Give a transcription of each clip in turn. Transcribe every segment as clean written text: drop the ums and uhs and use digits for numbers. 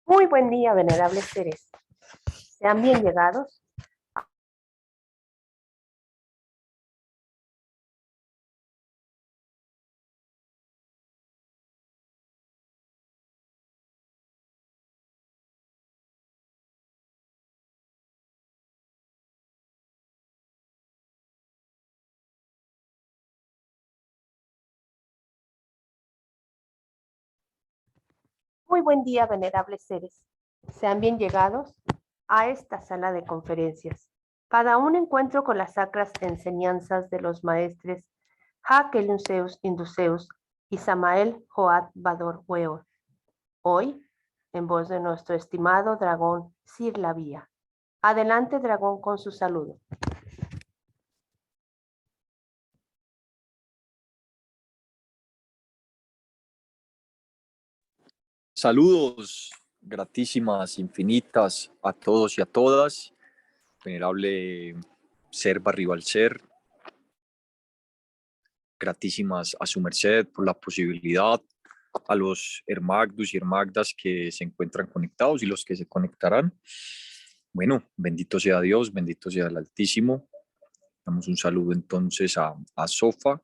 Muy buen día, venerables seres. Sean bien llegados. Muy buen día, venerables seres. Sean bien llegados a esta sala de conferencias. Cada un encuentro con las sacras enseñanzas de los maestres Hakeluseus Induceus y Samael Joad Bador Weor. Hoy, en voz de nuestro estimado dragón Sir Lavía. Adelante, dragón, con su saludo. Saludos gratísimas, infinitas a todos y a todas. Venerable ser Barrival Ser, gratísimas a su merced por la posibilidad, a los hermagdos y hermagdas que se encuentran conectados y los que se conectarán. Bueno, bendito sea Dios, bendito sea el Altísimo. Damos un saludo entonces a Sofa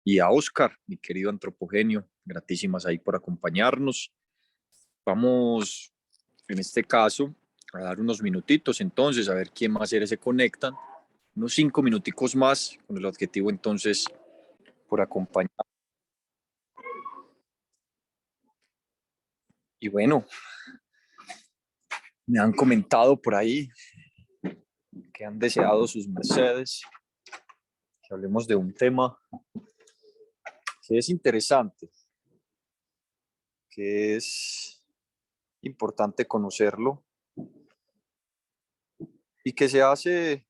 y a Oscar, mi querido antropogenio, gratísimas ahí por acompañarnos. Vamos, en este caso, a dar unos minutitos entonces, a ver quién más seres se conectan, unos 5 minuticos más, con el objetivo entonces por acompañar. Y bueno, me han comentado por ahí que han deseado sus mercedes, que hablemos de un tema que es interesante, que es importante conocerlo y que se hace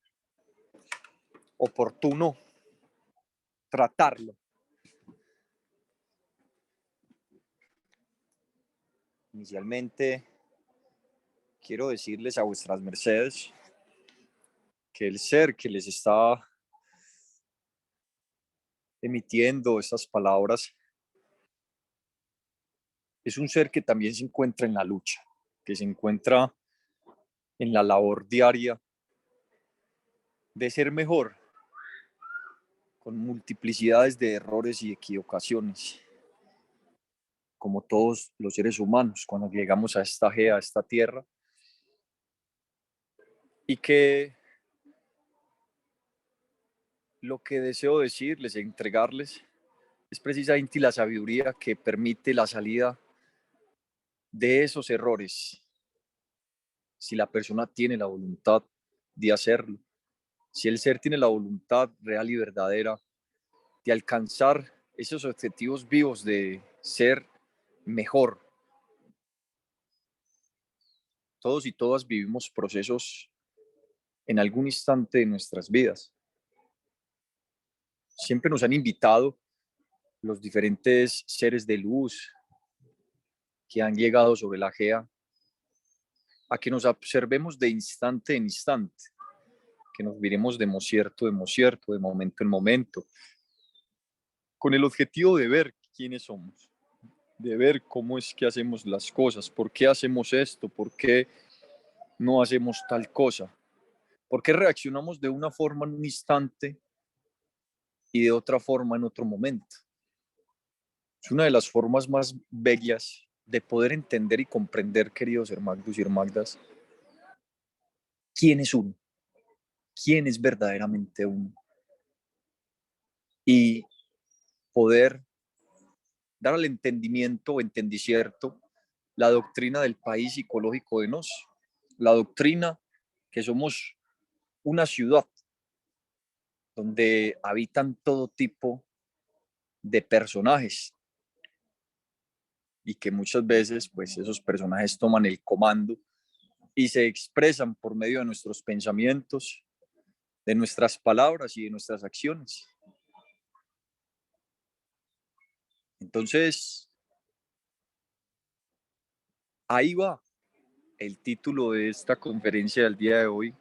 oportuno tratarlo. Inicialmente, quiero decirles a vuestras mercedes que el ser que les está emitiendo estas palabras es un ser que también se encuentra en la lucha, que se encuentra en la labor diaria de ser mejor, con multiplicidades de errores y equivocaciones, como todos los seres humanos cuando llegamos a a esta tierra, y que lo que deseo decirles e entregarles es precisamente la sabiduría que permite la salida de esos errores, si la persona tiene la voluntad de hacerlo, si el ser tiene la voluntad real y verdadera de alcanzar esos objetivos vivos de ser mejor. Todos y todas vivimos procesos en algún instante de nuestras vidas. Siempre nos han invitado los diferentes seres de luz que han llegado sobre la GEA a que nos observemos de instante en instante, que nos miremos de mocierto en mocierto, de momento en momento, con el objetivo de ver quiénes somos, de ver cómo es que hacemos las cosas, por qué hacemos esto, por qué no hacemos tal cosa, por qué reaccionamos de una forma en un instante y de otra forma en otro momento. Es una de las formas más bellas de poder entender y comprender, queridos hermagdos y hermagdas, quién es uno, quién es verdaderamente uno, y poder dar al entendimiento o entendicierto la doctrina del país psicológico de nos, la doctrina que somos una ciudad donde habitan todo tipo de personajes y que muchas veces pues esos personajes toman el comando y se expresan por medio de nuestros pensamientos, de nuestras palabras y de nuestras acciones. Entonces, ahí va el título de esta conferencia del día de hoy,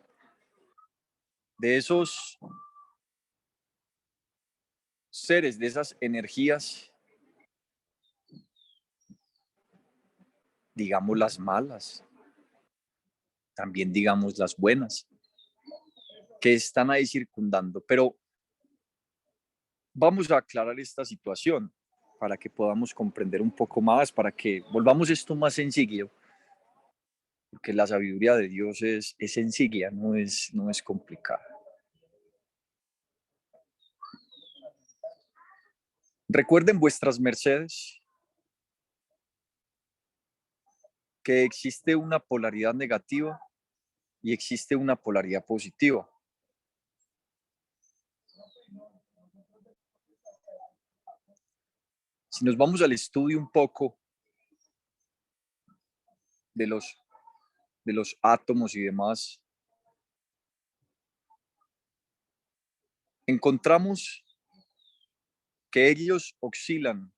de esos seres, de esas energías digamos las malas, también digamos las buenas, que están ahí circundando. Pero vamos a aclarar esta situación para que podamos comprender un poco más, para que volvamos esto más sencillo, porque la sabiduría de Dios es sencilla, no es complicada. Recuerden vuestras mercedes que existe una polaridad negativa y existe una polaridad positiva. Si nos vamos al estudio un poco de los átomos y demás, encontramos que ellos oscilan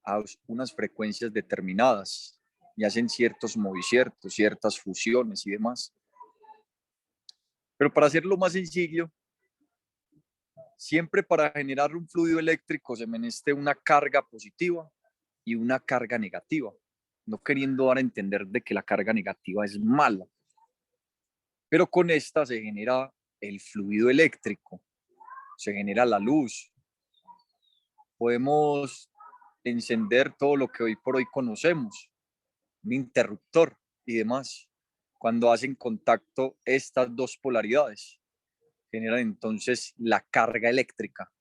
a unas frecuencias determinadas y hacen ciertos movimientos, ciertas fusiones y demás. Pero para hacerlo más sencillo, siempre para generar un fluido eléctrico se menester una carga positiva y una carga negativa, no queriendo dar a entender de que la carga negativa es mala, pero con esta se genera el fluido eléctrico, se genera la luz. Podemos encender todo lo que hoy por hoy conocemos, un interruptor y demás. Cuando hacen contacto estas dos polaridades, generan entonces la carga eléctrica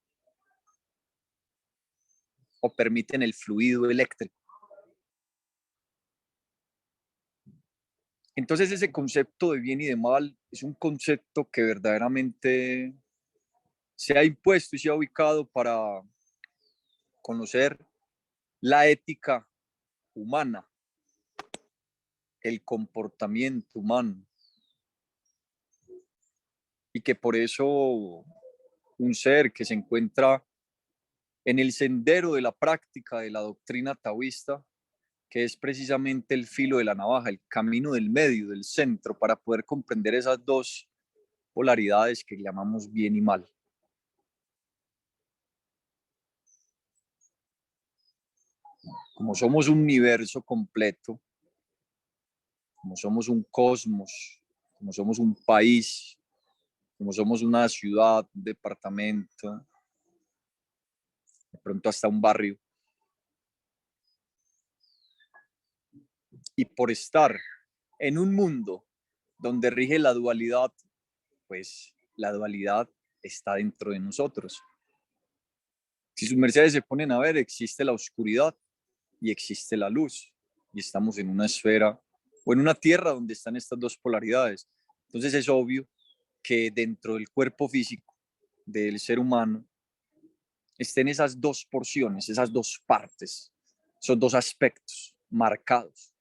o permiten el fluido eléctrico. Entonces ese concepto de bien y de mal es un concepto que verdaderamente se ha impuesto y se ha ubicado para conocer la ética humana, el comportamiento humano, y que por eso un ser que se encuentra en el sendero de la práctica de la doctrina taoísta, que es precisamente el filo de la navaja, el camino del medio, del centro, para poder comprender esas dos polaridades que llamamos bien y mal. Como somos un universo completo, como somos un cosmos, como somos un país, como somos una ciudad, un departamento, de pronto hasta un barrio, y por estar en un mundo donde rige la dualidad, pues la dualidad está dentro de nosotros. Si sus mercedes se ponen a ver, existe la oscuridad y existe la luz, y estamos en una esfera o en una tierra donde están estas dos polaridades. Entonces es obvio que dentro del cuerpo físico del ser humano estén esas dos porciones, esas dos partes, esos dos aspectos marcados.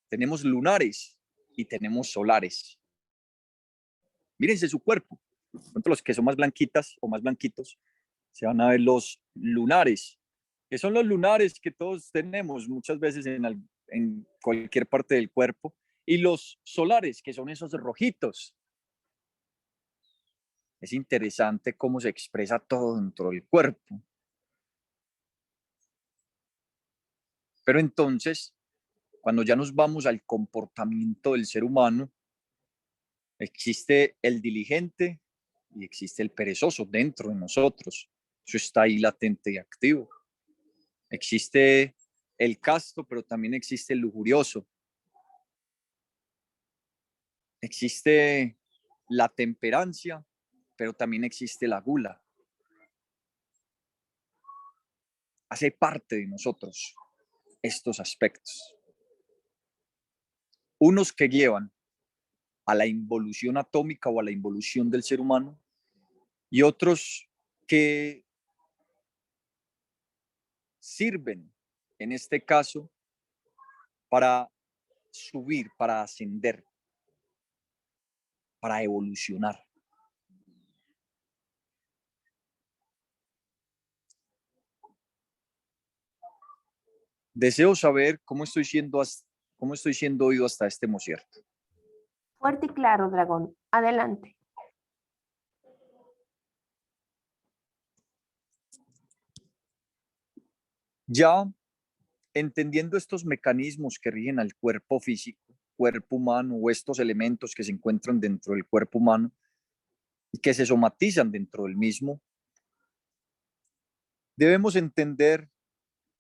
Tenemos lunares y tenemos solares. Mírense su cuerpo. Los que son más blanquitas o más blanquitos, se van a ver los lunares, que son los lunares que todos tenemos muchas veces en cualquier parte del cuerpo, y los solares, que son esos rojitos. Es interesante cómo se expresa todo dentro del cuerpo. Pero entonces, cuando ya nos vamos al comportamiento del ser humano, existe el diligente y existe el perezoso dentro de nosotros. Eso está ahí latente y activo. Existe el casto, pero también existe el lujurioso. Existe la temperancia, pero también existe la gula. Hace parte de nosotros estos aspectos. Unos que llevan a la involución atómica o a la involución del ser humano, y otros que sirven, en este caso, para subir, para ascender, para evolucionar. Deseo saber cómo estoy siendo oído hasta este momento. Fuerte y claro, dragón. Adelante. Ya entendiendo estos mecanismos que rigen al cuerpo físico, cuerpo humano, o estos elementos que se encuentran dentro del cuerpo humano y que se somatizan dentro del mismo, debemos entender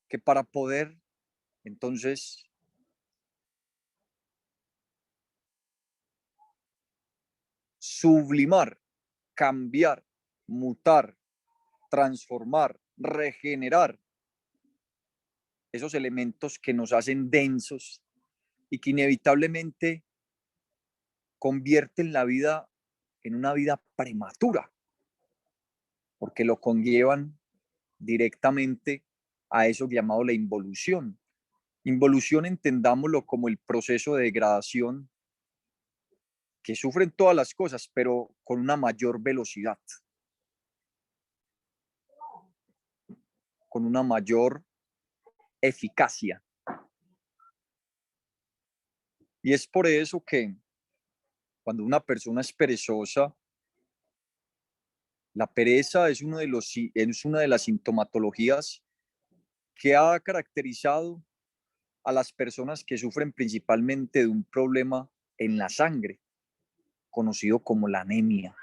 que para poder entonces sublimar, cambiar, mutar, transformar, regenerar esos elementos que nos hacen densos y que inevitablemente convierten la vida en una vida prematura, porque lo conllevan directamente a eso llamado la involución. Involución entendámoslo como el proceso de degradación que sufren todas las cosas, pero con una mayor velocidad, con una mayor eficacia. Y es por eso que cuando una persona es perezosa, la pereza es una de las sintomatologías que ha caracterizado a las personas que sufren principalmente de un problema en la sangre, conocido como la anemia,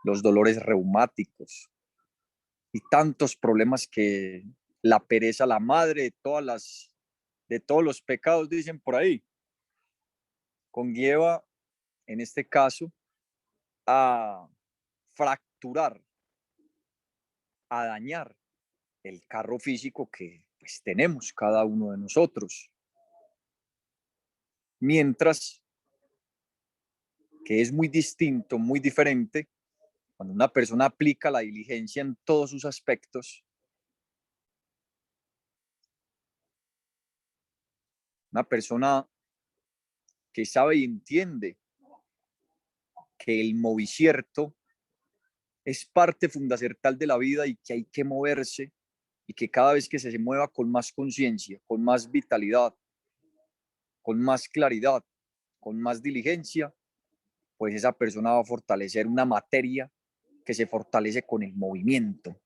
los dolores reumáticos y tantos problemas que la pereza, la madre de todos los pecados, dicen por ahí, conlleva en este caso a fracturar, a dañar el carro físico que pues, tenemos cada uno de nosotros. Mientras que es muy distinto, muy diferente, cuando una persona aplica la diligencia en todos sus aspectos, una persona que sabe y entiende que el movicierto es parte fundacional de la vida y que hay que moverse y que cada vez que se mueva con más conciencia, con más vitalidad, con más claridad, con más diligencia, pues esa persona va a fortalecer una materia que se fortalece con el movimiento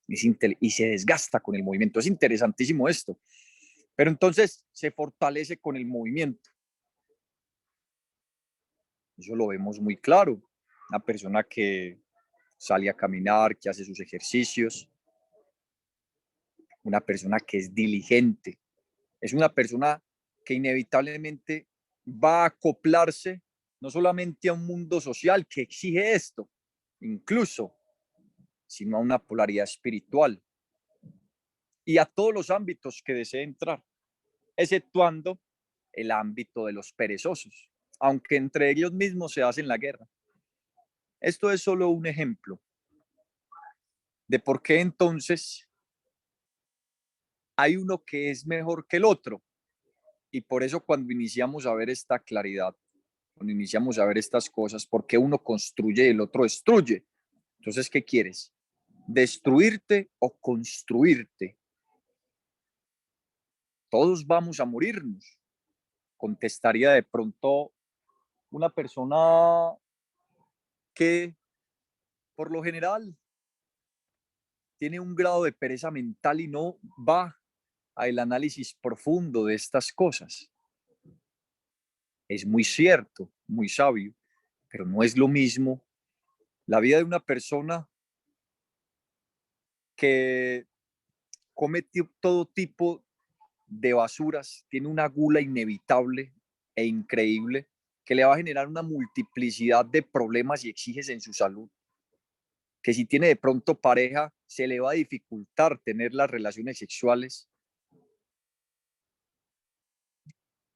y se desgasta con el movimiento. Es interesantísimo esto. Pero entonces se fortalece con el movimiento. Eso lo vemos muy claro. Una persona que sale a caminar, que hace sus ejercicios, una persona que es diligente, es una persona que inevitablemente va a acoplarse no solamente a un mundo social que exige esto, incluso, sino a una polaridad espiritual y a todos los ámbitos que desee entrar, exceptuando el ámbito de los perezosos, aunque entre ellos mismos se hacen la guerra. Esto es solo un ejemplo de por qué entonces hay uno que es mejor que el otro. Y por eso cuando iniciamos a ver esta claridad, cuando iniciamos a ver estas cosas, ¿por qué uno construye y el otro destruye? Entonces, ¿qué quieres? ¿Destruirte o construirte? Todos vamos a morirnos, contestaría de pronto una persona que por lo general tiene un grado de pereza mental y no va al análisis profundo de estas cosas. Es muy cierto, muy sabio, pero no es lo mismo la vida de una persona que come todo tipo de basuras, tiene una gula inevitable e increíble que le va a generar una multiplicidad de problemas y exiges en su salud, que si tiene de pronto pareja, se le va a dificultar tener las relaciones sexuales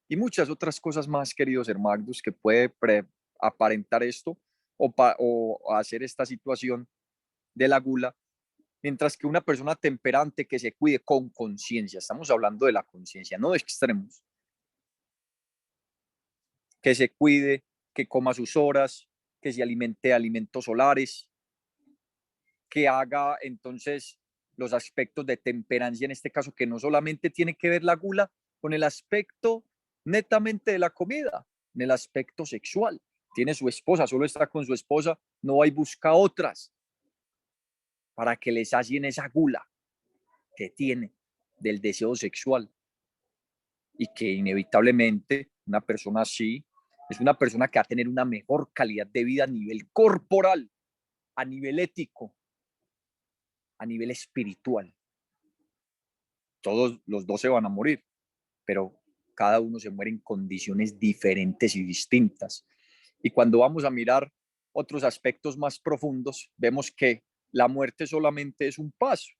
y muchas otras cosas más, queridos hermanos, que puede aparentar esto o hacer esta situación de la gula, mientras que una persona temperante que se cuide con conciencia, estamos hablando de la conciencia, no de extremos, que se cuide, que coma sus horas, que se alimente de alimentos solares, que haga entonces los aspectos de temperancia en este caso, que no solamente tiene que ver la gula con el aspecto netamente de la comida, en el aspecto sexual. Tiene su esposa, solo está con su esposa, no va y busca otras para que les sacien esa gula que tiene del deseo sexual, y que inevitablemente una persona así es una persona que va a tener una mejor calidad de vida a nivel corporal, a nivel ético, a nivel espiritual. Todos los dos se van a morir, pero cada uno se muere en condiciones diferentes y distintas. Y cuando vamos a mirar otros aspectos más profundos, vemos que la muerte solamente es un paso.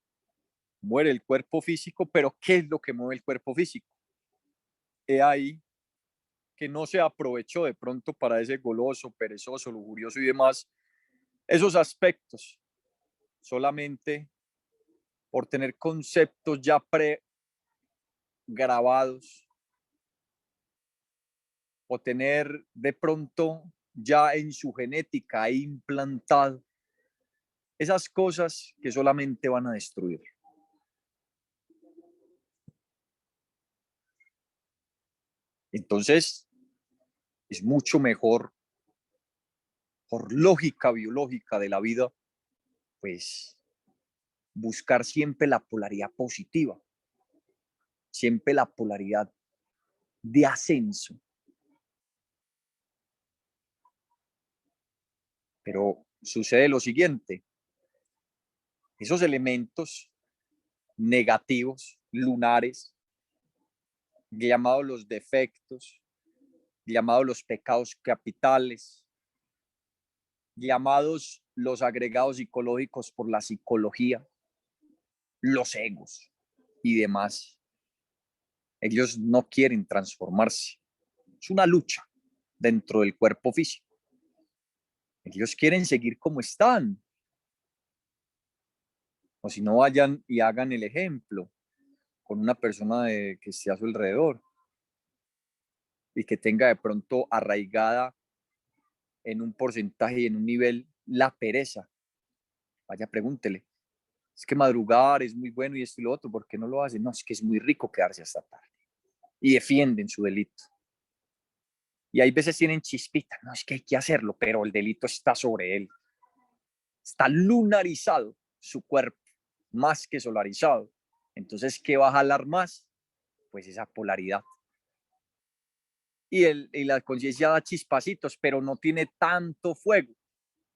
Muere el cuerpo físico, pero ¿qué es lo que mueve el cuerpo físico? He ahí que no se aprovechó de pronto para ese goloso, perezoso, lujurioso y demás, esos aspectos, solamente por tener conceptos ya pregrabados o tener de pronto ya en su genética implantado esas cosas que solamente van a destruir. Entonces, es mucho mejor, por lógica biológica de la vida, pues buscar siempre la polaridad positiva, siempre la polaridad de ascenso. Pero sucede lo siguiente, esos elementos negativos, lunares, llamados los defectos, llamados los pecados capitales, llamados los agregados psicológicos por la psicología, los egos y demás. Ellos no quieren transformarse. Es una lucha dentro del cuerpo físico. Ellos quieren seguir como están. O si no, vayan y hagan el ejemplo con una persona que esté a su alrededor y que tenga de pronto arraigada en un porcentaje y en un nivel la pereza. Vaya, pregúntele. Es que madrugar es muy bueno y esto y lo otro, ¿por qué no lo hacen? No, es que es muy rico quedarse hasta tarde. Y defienden su delito. Y hay veces tienen chispitas, no, es que hay que hacerlo, pero el delito está sobre él. Está lunarizado su cuerpo, más que solarizado. Entonces, ¿qué va a jalar más? Pues esa polaridad. Y la conciencia da chispacitos, pero no tiene tanto fuego.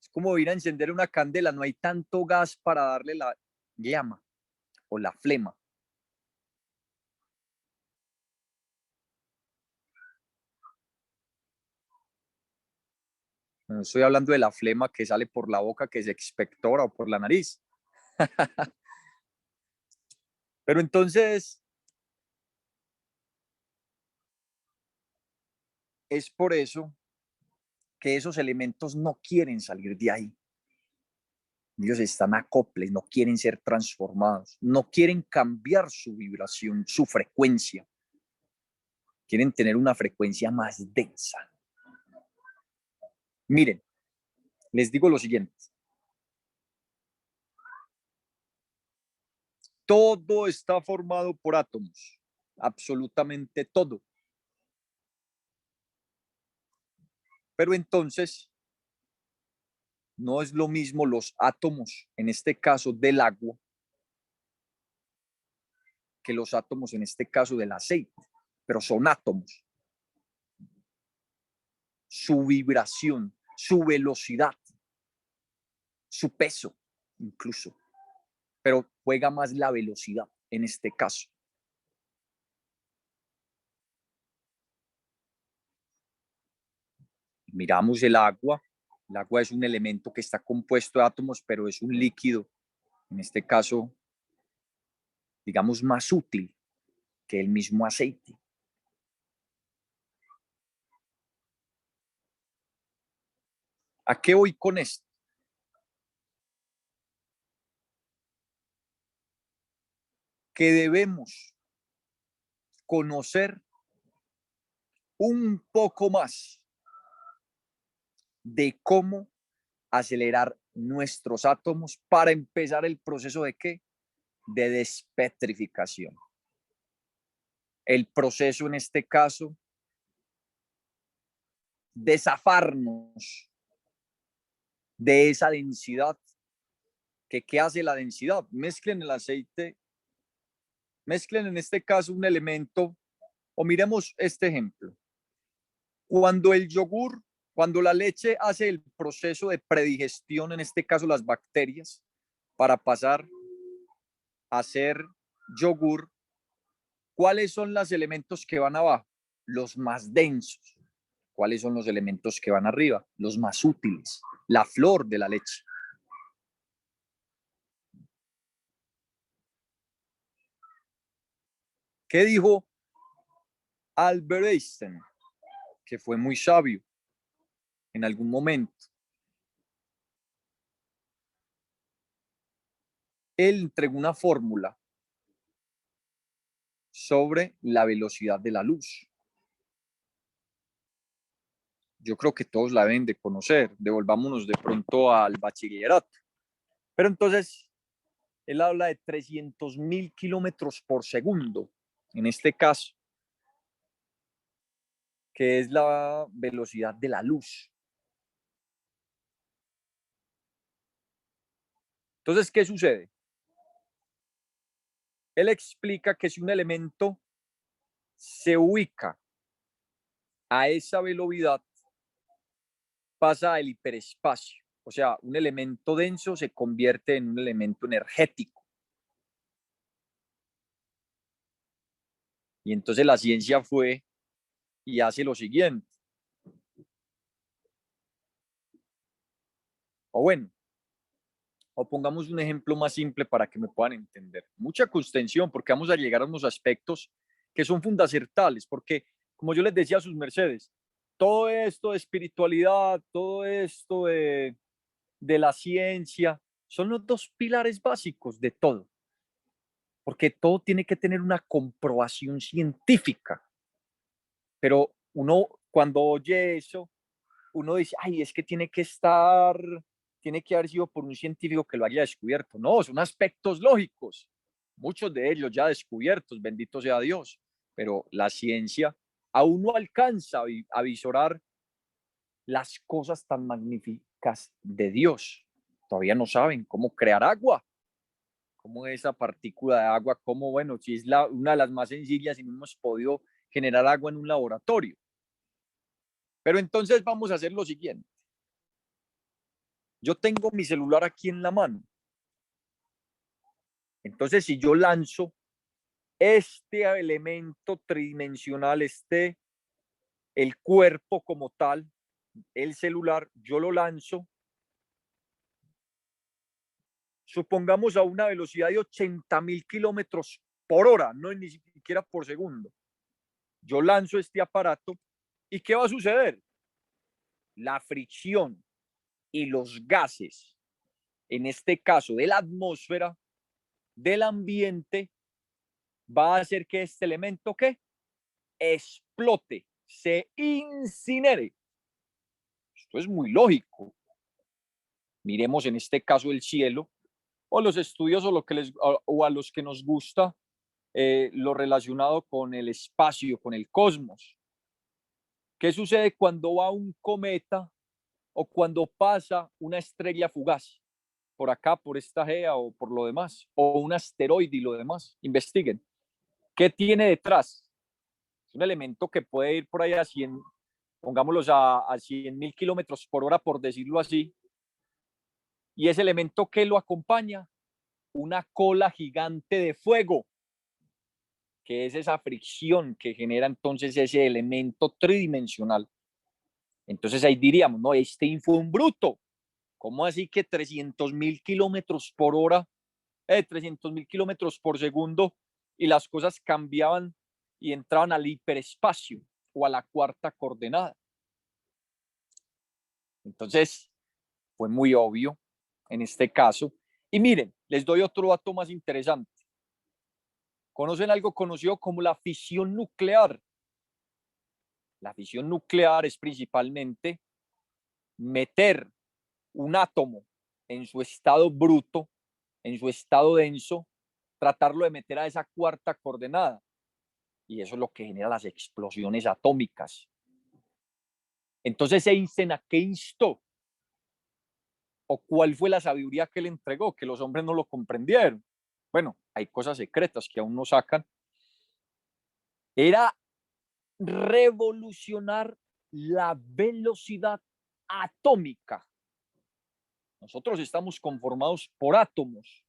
Es como ir a encender una candela, no hay tanto gas para darle la llama o la flema. No estoy hablando de la flema que sale por la boca, que se expectora o por la nariz. Pero entonces, es por eso que esos elementos no quieren salir de ahí. Ellos están acoples, no quieren ser transformados, no quieren cambiar su vibración, su frecuencia. Quieren tener una frecuencia más densa. Miren, les digo lo siguiente. Todo está formado por átomos, absolutamente todo. Pero entonces, no es lo mismo los átomos, en este caso del agua, que los átomos, en este caso del aceite, pero son átomos. Su vibración, su velocidad, su peso incluso, pero juega más la velocidad en este caso. Miramos el agua es un elemento que está compuesto de átomos, pero es un líquido, en este caso, digamos, más útil que el mismo aceite. ¿A qué voy con esto? Que debemos conocer un poco más de cómo acelerar nuestros átomos para empezar el proceso de qué? De despetrificación. El proceso en este caso de zafarnos de esa densidad. ¿Qué hace la densidad? Mezclen el aceite Mezclen en este caso un elemento, o miremos este ejemplo. Cuando el yogur, cuando la leche hace el proceso de predigestión, en este caso las bacterias, para pasar a ser yogur, ¿cuáles son los elementos que van abajo? Los más densos. ¿Cuáles son los elementos que van arriba? Los más útiles. La flor de la leche. ¿Qué dijo Albert Einstein? Que fue muy sabio en algún momento. Él entregó una fórmula sobre la velocidad de la luz. Yo creo que todos la deben de conocer. Devolvámonos de pronto al bachillerato. Pero entonces, él habla de 300.000 kilómetros por segundo, en este caso, que es la velocidad de la luz. Entonces, ¿qué sucede? Él explica que si un elemento se ubica a esa velocidad, pasa al hiperespacio. O sea, un elemento denso se convierte en un elemento energético. Y entonces la ciencia fue y hace lo siguiente. O bueno, o pongamos un ejemplo más simple para que me puedan entender. Mucha contención, porque vamos a llegar a unos aspectos que son fundamentales, porque como yo les decía a sus mercedes, todo esto de espiritualidad, todo esto de la ciencia, son los dos pilares básicos de todo, porque todo tiene que tener una comprobación científica. Pero uno cuando oye eso, uno dice, ay, es que tiene que haber sido por un científico que lo haya descubierto. No, son aspectos lógicos, muchos de ellos ya descubiertos, bendito sea Dios, pero la ciencia aún no alcanza a visorar las cosas tan magníficas de Dios. Todavía no saben cómo crear agua, cómo esa partícula de agua, cómo, bueno, si es una de las más sencillas y no hemos podido generar agua en un laboratorio. Pero entonces vamos a hacer lo siguiente. Yo tengo mi celular aquí en la mano. Entonces, si yo lanzo este elemento tridimensional, el cuerpo como tal, el celular, yo lo lanzo, supongamos a una velocidad de 80.000 kilómetros por hora, no ni siquiera por segundo. Yo lanzo este aparato y ¿qué va a suceder? La fricción y los gases, en este caso de la atmósfera, del ambiente, va a hacer que este elemento ¿qué? Explote, se incinere. Esto es muy lógico. Miremos en este caso el cielo o los estudios o, lo que o a los que nos gusta lo relacionado con el espacio, con el cosmos. ¿Qué sucede cuando va un cometa o cuando pasa una estrella fugaz? Por acá, por esta gea o por lo demás, o un asteroide y lo demás. Investiguen. ¿Qué tiene detrás? Es un elemento que puede ir por ahí a 100, pongámoslos a 100.000 kilómetros por hora, por decirlo así. Y ese elemento que lo acompaña, una cola gigante de fuego, que es esa fricción que genera entonces ese elemento tridimensional. Entonces ahí diríamos, no, este fue un bruto. ¿Cómo así que 300.000 kilómetros por hora, 300.000 kilómetros por segundo y las cosas cambiaban y entraban al hiperespacio o a la cuarta coordenada? Entonces, fue muy obvio en este caso. Y miren, les doy otro dato más interesante. ¿Conocen algo conocido como la fisión nuclear? La fisión nuclear es principalmente meter un átomo en su estado bruto, en su estado denso, tratarlo de meter a esa cuarta coordenada. Y eso es lo que genera las explosiones atómicas. Entonces, Einstein, ¿a qué instó? ¿O cuál fue la sabiduría que le entregó? Que los hombres no lo comprendieron. bueno, hay cosas secretas que aún no sacan, era revolucionar la velocidad atómica. Nosotros estamos conformados por átomos.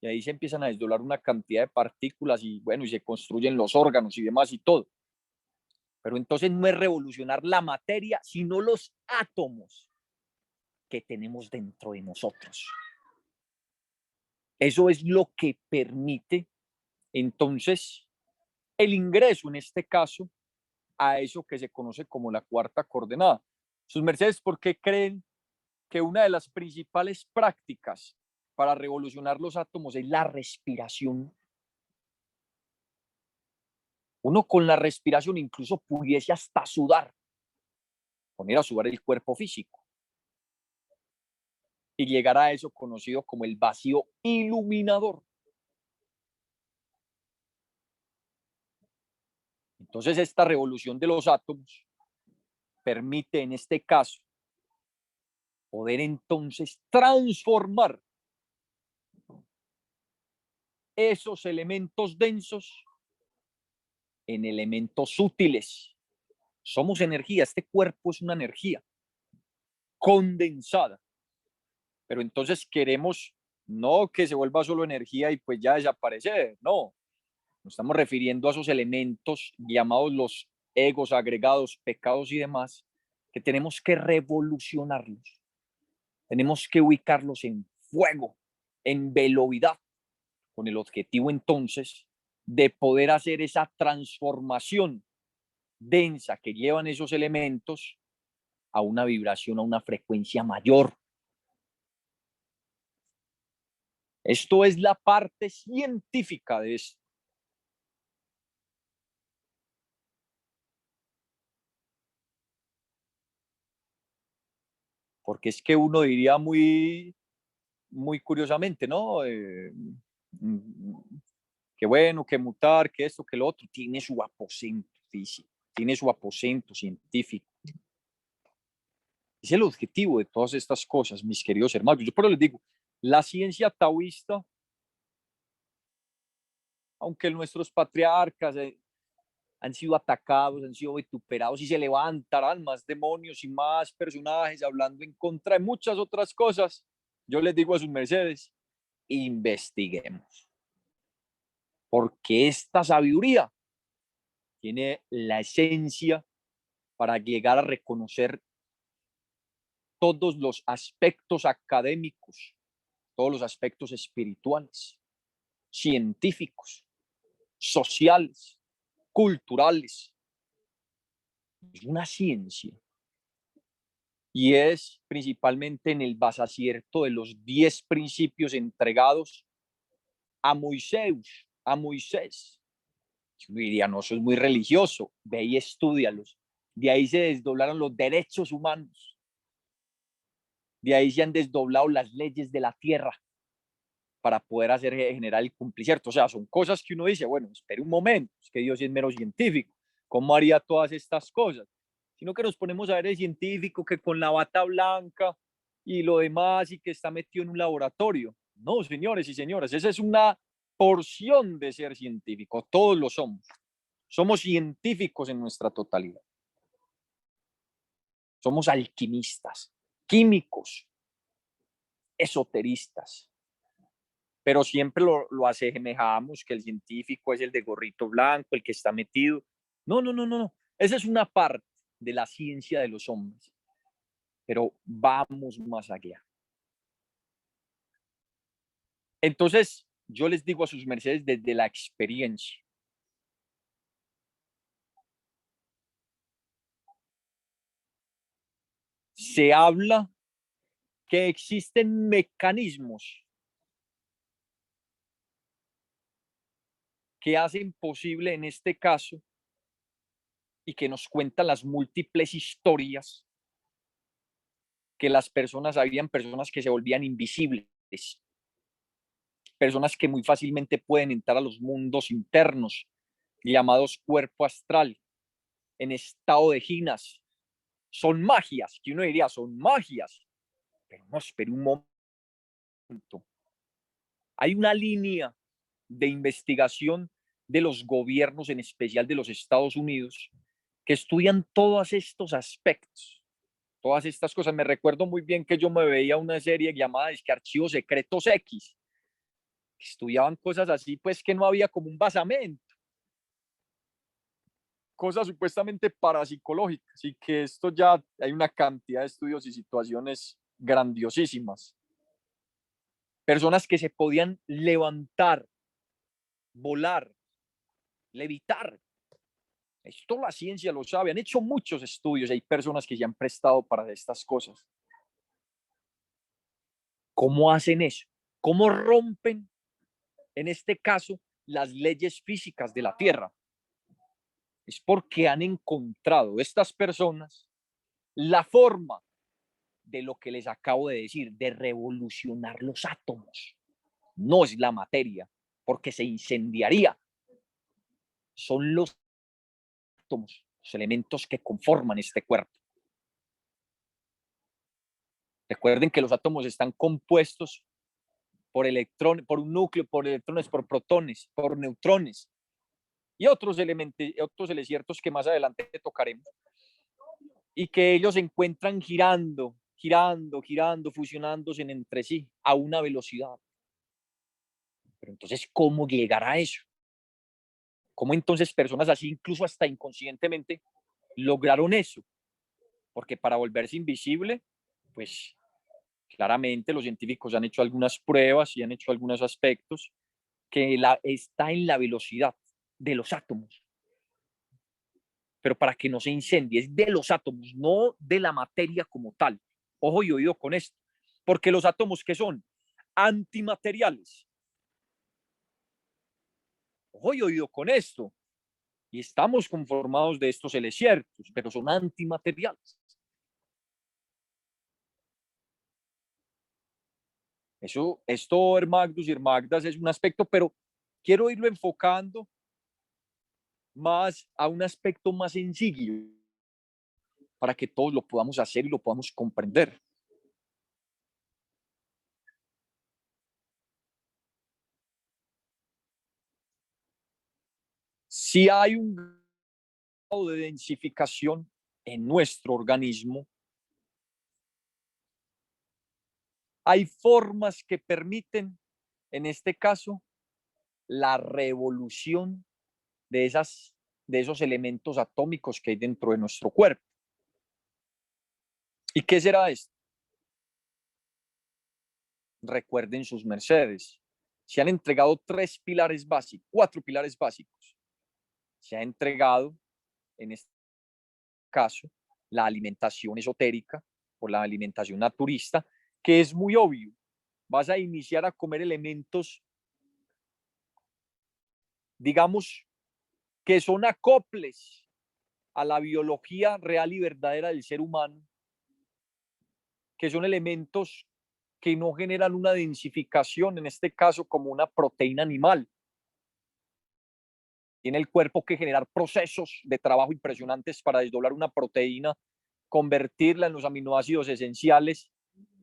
Y ahí se empiezan a desdoblar una cantidad de partículas y bueno, y se construyen los órganos y demás y todo. Pero entonces no es revolucionar la materia, sino los átomos que tenemos dentro de nosotros. Eso es lo que permite entonces el ingreso, en este caso, a eso que se conoce como la cuarta coordenada. Sus mercedes, ¿por qué creen que una de las principales prácticas para revolucionar los átomos es la respiración? Uno con la respiración incluso pudiese hasta sudar, poner a sudar el cuerpo físico y llegar a eso conocido como el vacío iluminador. Entonces esta revolución de los átomos permite en este caso poder entonces transformar esos elementos densos en elementos útiles. Somos energía, este cuerpo es una energía condensada, pero entonces queremos no que se vuelva solo energía y pues ya desaparecer, no, nos estamos refiriendo a esos elementos llamados los egos agregados, pecados y demás, que tenemos que revolucionarlos, tenemos que ubicarlos en fuego, en velocidad, con el objetivo entonces de poder hacer esa transformación densa que llevan esos elementos a una vibración, a una frecuencia mayor. Esto es la parte científica de esto. Porque es que uno diría muy curiosamente, ¿no? Que bueno, que mutar, que esto, que lo otro, tiene su aposento físico, tiene su aposento científico. Es el objetivo de todas estas cosas, mis queridos hermanos. Yo por eso les digo, la ciencia taoísta, aunque nuestros patriarcas han sido atacados, han sido vituperados y se levantarán más demonios y más personajes hablando en contra de muchas otras cosas, yo les digo a sus mercedes, investiguemos. Porque esta sabiduría tiene la esencia para llegar a reconocer todos los aspectos académicos, todos los aspectos espirituales, científicos, sociales, culturales. Es una ciencia y es principalmente en el basacierto de los 10 principios entregados a Moisés, a Moisés. Yo diría, no, eso es muy religioso, ve y estúdialos. De ahí se desdoblaron los derechos humanos. De ahí se han desdoblado las leyes de la tierra para poder hacer generar el cumplimiento. O sea, son cosas que uno dice, bueno, espere un momento, es que Dios es mero científico. ¿Cómo haría todas estas cosas? Sino que nos ponemos a ver el científico que con la bata blanca y lo demás y que está metido en un laboratorio. No, señores y señoras, esa es una porción de ser científico. Todos lo somos. Somos científicos en nuestra totalidad. Somos alquimistas, químicos, esoteristas, pero siempre lo asemejamos que el científico es el de gorrito blanco, el que está metido. No, no, no, no, no. Esa es una parte de la ciencia de los hombres, pero vamos más allá. Entonces, yo les digo a sus mercedes desde la experiencia. Se habla que existen mecanismos que hacen posible en este caso y que nos cuentan las múltiples historias que las personas, habían personas que se volvían invisibles, personas que muy fácilmente pueden entrar a los mundos internos llamados cuerpo astral en estado de ginas. Son magias, que uno diría, son magias, pero no, espere un momento. Hay una línea de investigación de los gobiernos, en especial de los Estados Unidos, que estudian todos estos aspectos, todas estas cosas. Me recuerdo muy bien que yo me veía una serie llamada Archivos Secretos X, que estudiaban cosas así, pues que no había como un basamento, cosas supuestamente parapsicológicas, y que esto ya hay una cantidad de estudios y situaciones grandiosísimas. Personas que se podían levantar, volar, levitar. Esto la ciencia lo sabe, han hecho muchos estudios, hay personas que se han prestado para estas cosas. ¿Cómo hacen eso? ¿Cómo rompen, en este caso, las leyes físicas de la Tierra? Es porque han encontrado estas personas la forma de lo que les acabo de decir, de revolucionar los átomos. No es la materia, porque se incendiaría. Son los átomos, los elementos que conforman este cuerpo. Recuerden que los átomos están compuestos por electrones, por un núcleo, por electrones, por protones, por neutrones y otros elementos, otros ciertos que más adelante tocaremos, y que ellos se encuentran girando, girando, girando, fusionándose entre sí a una velocidad. Pero entonces, ¿cómo llegar a eso? ¿Cómo entonces personas así, incluso hasta inconscientemente, lograron eso? Porque para volverse invisible, pues claramente los científicos han hecho algunas pruebas y han hecho algunos aspectos que está en la velocidad de los átomos. Pero para que no se incendie, es de los átomos, no de la materia como tal. Ojo y oído con esto, porque los átomos, ¿qué son? Antimateriales. Ojo y oído con esto. Y estamos conformados de estos ciertos, pero son antimateriales. Eso, esto, Hermagdus y Hermagdas, es un aspecto, pero quiero irlo enfocando más a un aspecto más sencillo para que todos lo podamos hacer y lo podamos comprender. Si hay un grado de densificación en nuestro organismo, hay formas que permiten, en este caso, la revolución de esos elementos atómicos que hay dentro de nuestro cuerpo. ¿Y qué será esto? Recuerden sus mercedes. Se han entregado 4 pilares básicos. Se ha entregado, en este caso, la alimentación esotérica o la alimentación naturista, que es muy obvio. Vas a iniciar a comer elementos, digamos, que son acoples a la biología real y verdadera del ser humano, que son elementos que no generan una densificación, en este caso como una proteína animal. Tiene el cuerpo que generar procesos de trabajo impresionantes para desdoblar una proteína, convertirla en los aminoácidos esenciales,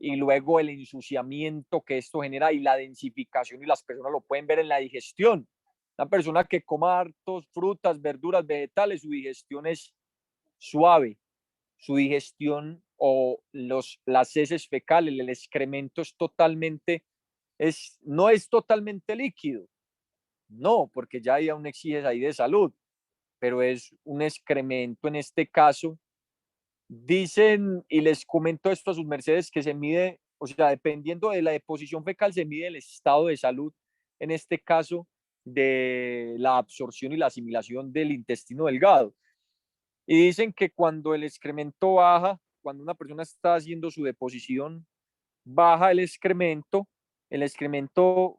y luego el ensuciamiento que esto genera y la densificación, y las personas lo pueden ver en la digestión. Una persona que coma hartos frutas, verduras, vegetales, su digestión es suave, su digestión o las heces fecales, el excremento es totalmente, no es totalmente líquido, no, porque ya hay un exige ahí de salud, pero es un excremento en este caso. Dicen, y les comento esto a sus mercedes, que se mide, o sea, dependiendo de la deposición fecal, se mide el estado de salud, en este caso, de la absorción y la asimilación del intestino delgado. Y dicen que cuando el excremento baja, cuando una persona está haciendo su deposición, baja el excremento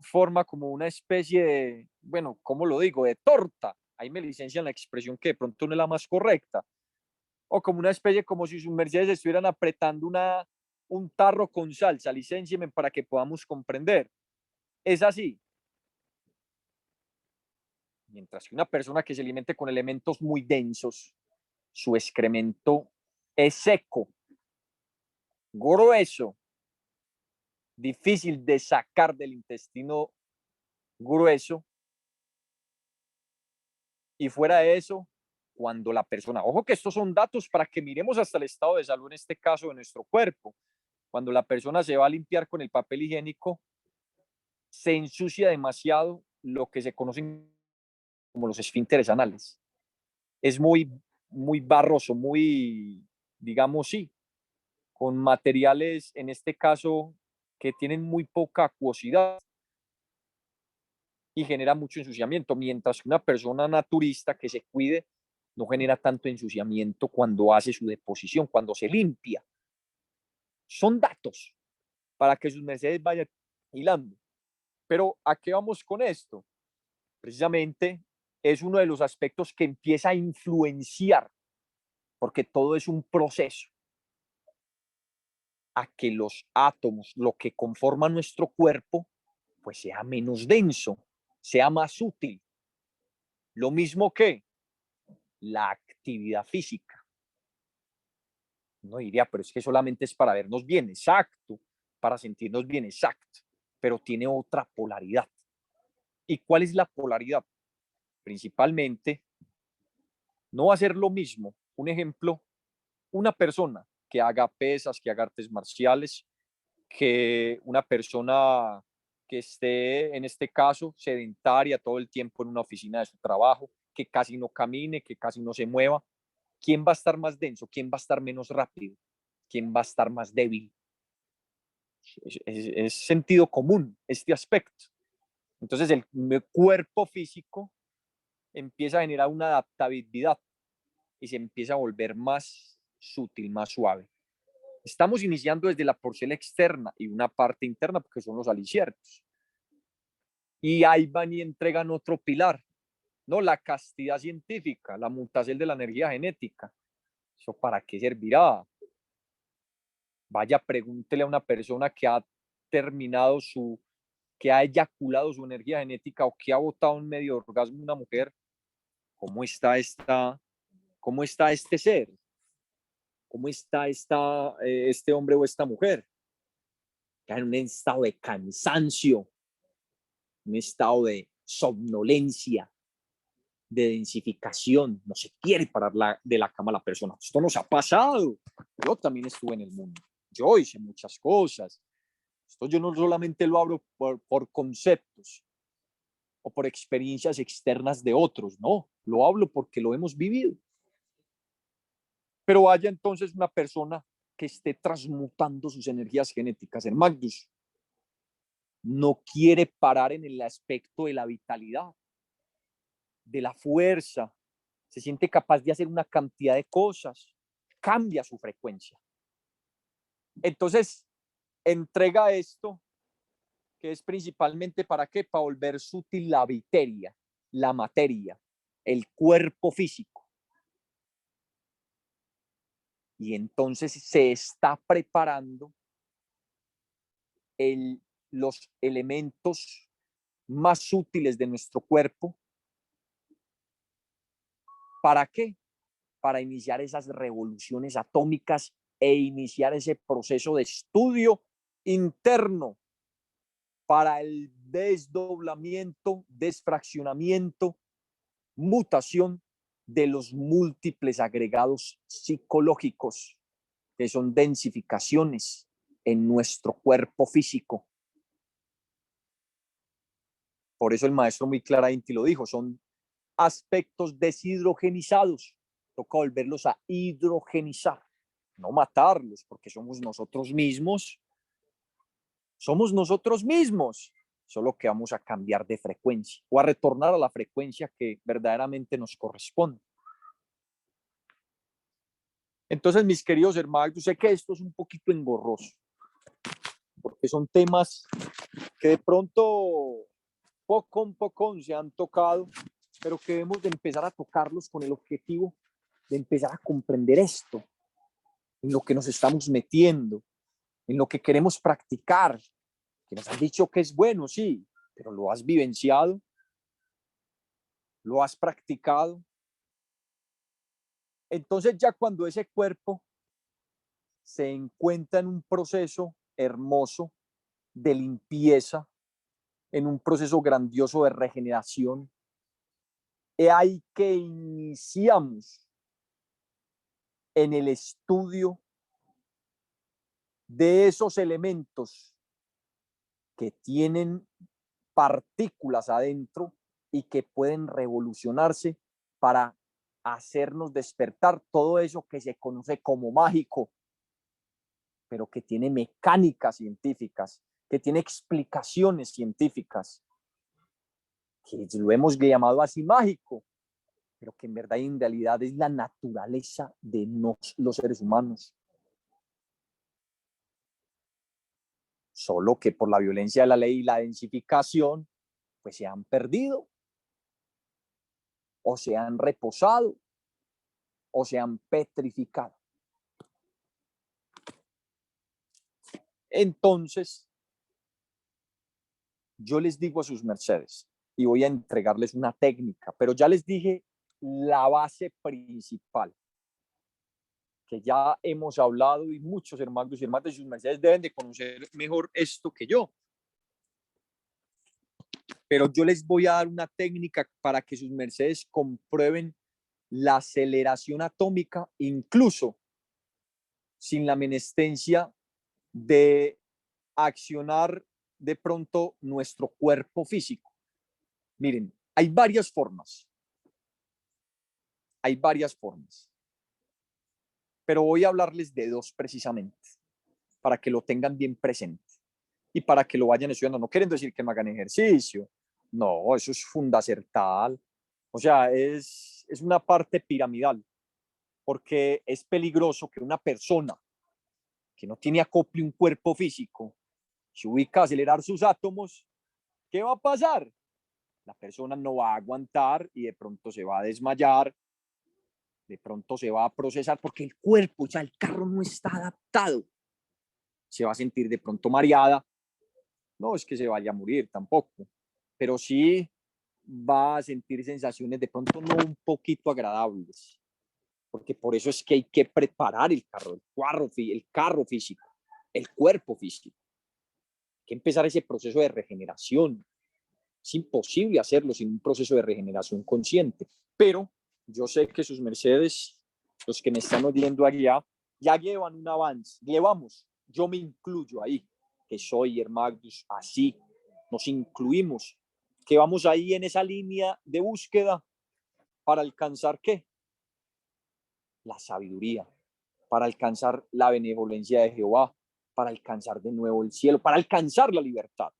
forma como una especie de, bueno, ¿cómo lo digo? De torta. Ahí me licencian la expresión que de pronto no es la más correcta. O como una especie, como si sus mercedes estuvieran apretando un tarro con salsa. Licéncienme para que podamos comprender. Es así. Mientras que una persona que se alimente con elementos muy densos, su excremento es seco, grueso, difícil de sacar del intestino grueso. Y fuera de eso, cuando la persona, ojo que estos son datos para que miremos hasta el estado de salud, en este caso de nuestro cuerpo. Cuando la persona se va a limpiar con el papel higiénico, se ensucia demasiado lo que se conocen como los esfínteres anales. Es muy barroso, muy, digamos, sí, con materiales, en este caso, que tienen muy poca acuosidad y genera mucho ensuciamiento, mientras que una persona naturista que se cuide no genera tanto ensuciamiento cuando hace su deposición, cuando se limpia. Son datos para que sus mercedes vayan hilando. Pero ¿a qué vamos con esto? Precisamente es uno de los aspectos que empieza a influenciar, porque todo es un proceso, a que los átomos, lo que conforma nuestro cuerpo, pues sea menos denso, sea más útil. Lo mismo que la actividad física. No diría, pero es que solamente es para vernos bien, exacto, para sentirnos bien, exacto, pero tiene otra polaridad. ¿Y cuál es la polaridad? Principalmente, no va a ser lo mismo. Un ejemplo, una persona que haga pesas, que haga artes marciales, que una persona que esté, en este caso, sedentaria todo el tiempo en una oficina de su trabajo, que casi no camine, que casi no se mueva. ¿Quién va a estar más denso? ¿Quién va a estar menos rápido? ¿Quién va a estar más débil? Es sentido común este aspecto. Entonces el cuerpo físico empieza a generar una adaptabilidad y se empieza a volver más sutil, más suave. Estamos iniciando desde la porcela externa y una parte interna porque son los aliciertos. Y ahí van y entregan otro pilar, ¿no? La castidad científica, la mutacel de la energía genética. ¿Eso para qué servirá? Vaya, pregúntele a una persona que ha terminado que ha eyaculado su energía genética o que ha botado un medio orgasmo una mujer, cómo está este ser? ¿Cómo está este hombre o esta mujer? Está en un estado de cansancio, un estado de somnolencia, de densificación, no se quiere parar de la cama la persona. Esto nos ha pasado. Yo también estuve en el mundo. Yo hice muchas cosas. Esto yo no solamente lo hablo por conceptos o por experiencias externas de otros, no, lo hablo porque lo hemos vivido. Pero haya entonces una persona que esté transmutando sus energías genéticas en Magnus. No quiere parar en el aspecto de la vitalidad, de la fuerza, se siente capaz de hacer una cantidad de cosas, cambia su frecuencia. Entonces, entrega esto, que es principalmente para qué, para volver sutil la viteria, la materia, el cuerpo físico. Y entonces se está preparando los elementos más útiles de nuestro cuerpo. ¿Para qué? Para iniciar esas revoluciones atómicas e iniciar ese proceso de estudio interno para el desdoblamiento, desfraccionamiento, mutación de los múltiples agregados psicológicos, que son densificaciones en nuestro cuerpo físico. Por eso el maestro muy claramente lo dijo, son aspectos deshidrogenizados, toca volverlos a hidrogenizar, no matarlos, porque somos nosotros mismos, solo que vamos a cambiar de frecuencia o a retornar a la frecuencia que verdaderamente nos corresponde. Entonces, mis queridos hermanos, yo sé que esto es un poquito engorroso, porque son temas que de pronto poco a poco se han tocado, pero que debemos de empezar a tocarlos con el objetivo de empezar a comprender esto, en lo que nos estamos metiendo, en lo que queremos practicar, que nos han dicho que es bueno, sí, pero lo has vivenciado, lo has practicado. Entonces ya cuando ese cuerpo se encuentra en un proceso hermoso de limpieza, en un proceso grandioso de regeneración. He ahí que iniciamos en el estudio de esos elementos que tienen partículas adentro y que pueden revolucionarse para hacernos despertar todo eso que se conoce como mágico, pero que tiene mecánicas científicas, que tiene explicaciones científicas, que lo hemos llamado así mágico, pero que en verdad y en realidad es la naturaleza de los seres humanos. Solo que por la violencia de la ley y la densificación, pues se han perdido, o se han reposado, o se han petrificado. Entonces, yo les digo a sus mercedes, y voy a entregarles una técnica, pero ya les dije la base principal, que ya hemos hablado y muchos hermanos y hermanas de sus mercedes deben de conocer mejor esto que yo. Pero yo les voy a dar una técnica para que sus mercedes comprueben la aceleración atómica, incluso sin la menestencia de accionar de pronto nuestro cuerpo físico. Miren, hay varias formas. Hay varias formas. Pero voy a hablarles de dos precisamente, para que lo tengan bien presente y para que lo vayan estudiando. No quieren decir que no hagan ejercicio. No, eso es fundacertal. O sea, es una parte piramidal, porque es peligroso que una persona que no tiene acople un cuerpo físico se ubica a acelerar sus átomos. ¿Qué va a pasar? La persona no va a aguantar y de pronto se va a desmayar, de pronto se va a procesar porque el cuerpo, ya el carro no está adaptado. Se va a sentir de pronto mareada. No es que se vaya a morir tampoco, pero sí va a sentir sensaciones de pronto no un poquito agradables, porque por eso es que hay que preparar el carro físico, el cuerpo físico. Hay que empezar ese proceso de regeneración. Es imposible hacerlo sin un proceso de regeneración consciente, pero yo sé que sus mercedes, los que me están oyendo allá, ya llevan un avance, yo me incluyo ahí, que soy Hermagnus, así, nos incluimos, que vamos ahí en esa línea de búsqueda para alcanzar ¿qué? La sabiduría, para alcanzar la benevolencia de Jehová, para alcanzar de nuevo el cielo, para alcanzar la libertad,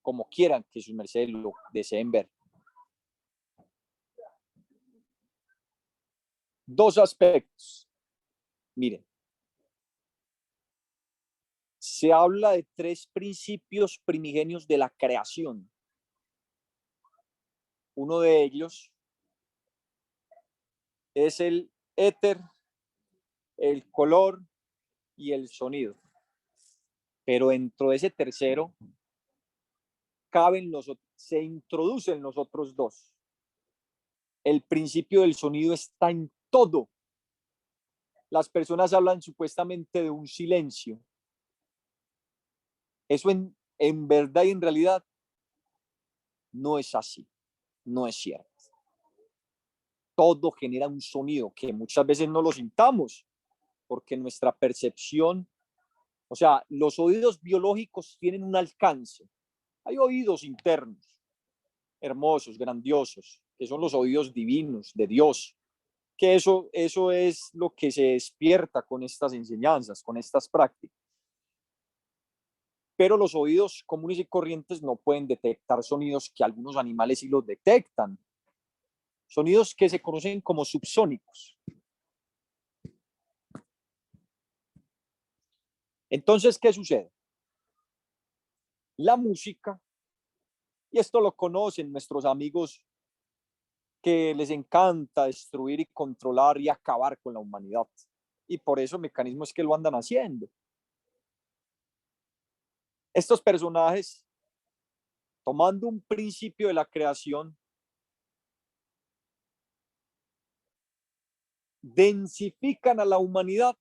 como quieran que sus mercedes lo deseen ver. Dos aspectos. Miren, se habla de tres principios primigenios de la creación. Uno de ellos es el éter, el color y el sonido. Pero dentro de ese tercero se introducen los otros dos. El principio del sonido está en todo. Las personas hablan supuestamente de un silencio. Eso en verdad y en realidad no es así, no es cierto. Todo genera un sonido que muchas veces no lo sintamos, porque nuestra percepción, o sea, los oídos biológicos tienen un alcance. Hay oídos internos, hermosos, grandiosos, que son los oídos divinos de Dios, que eso es lo que se despierta con estas enseñanzas, con estas prácticas. Pero los oídos comunes y corrientes no pueden detectar sonidos que algunos animales sí los detectan. Sonidos que se conocen como subsónicos. Entonces, ¿qué sucede? La música, y esto lo conocen nuestros amigos que les encanta destruir y controlar y acabar con la humanidad. Y por eso el mecanismo es que lo andan haciendo. Estos personajes, tomando un principio de la creación, densifican a la humanidad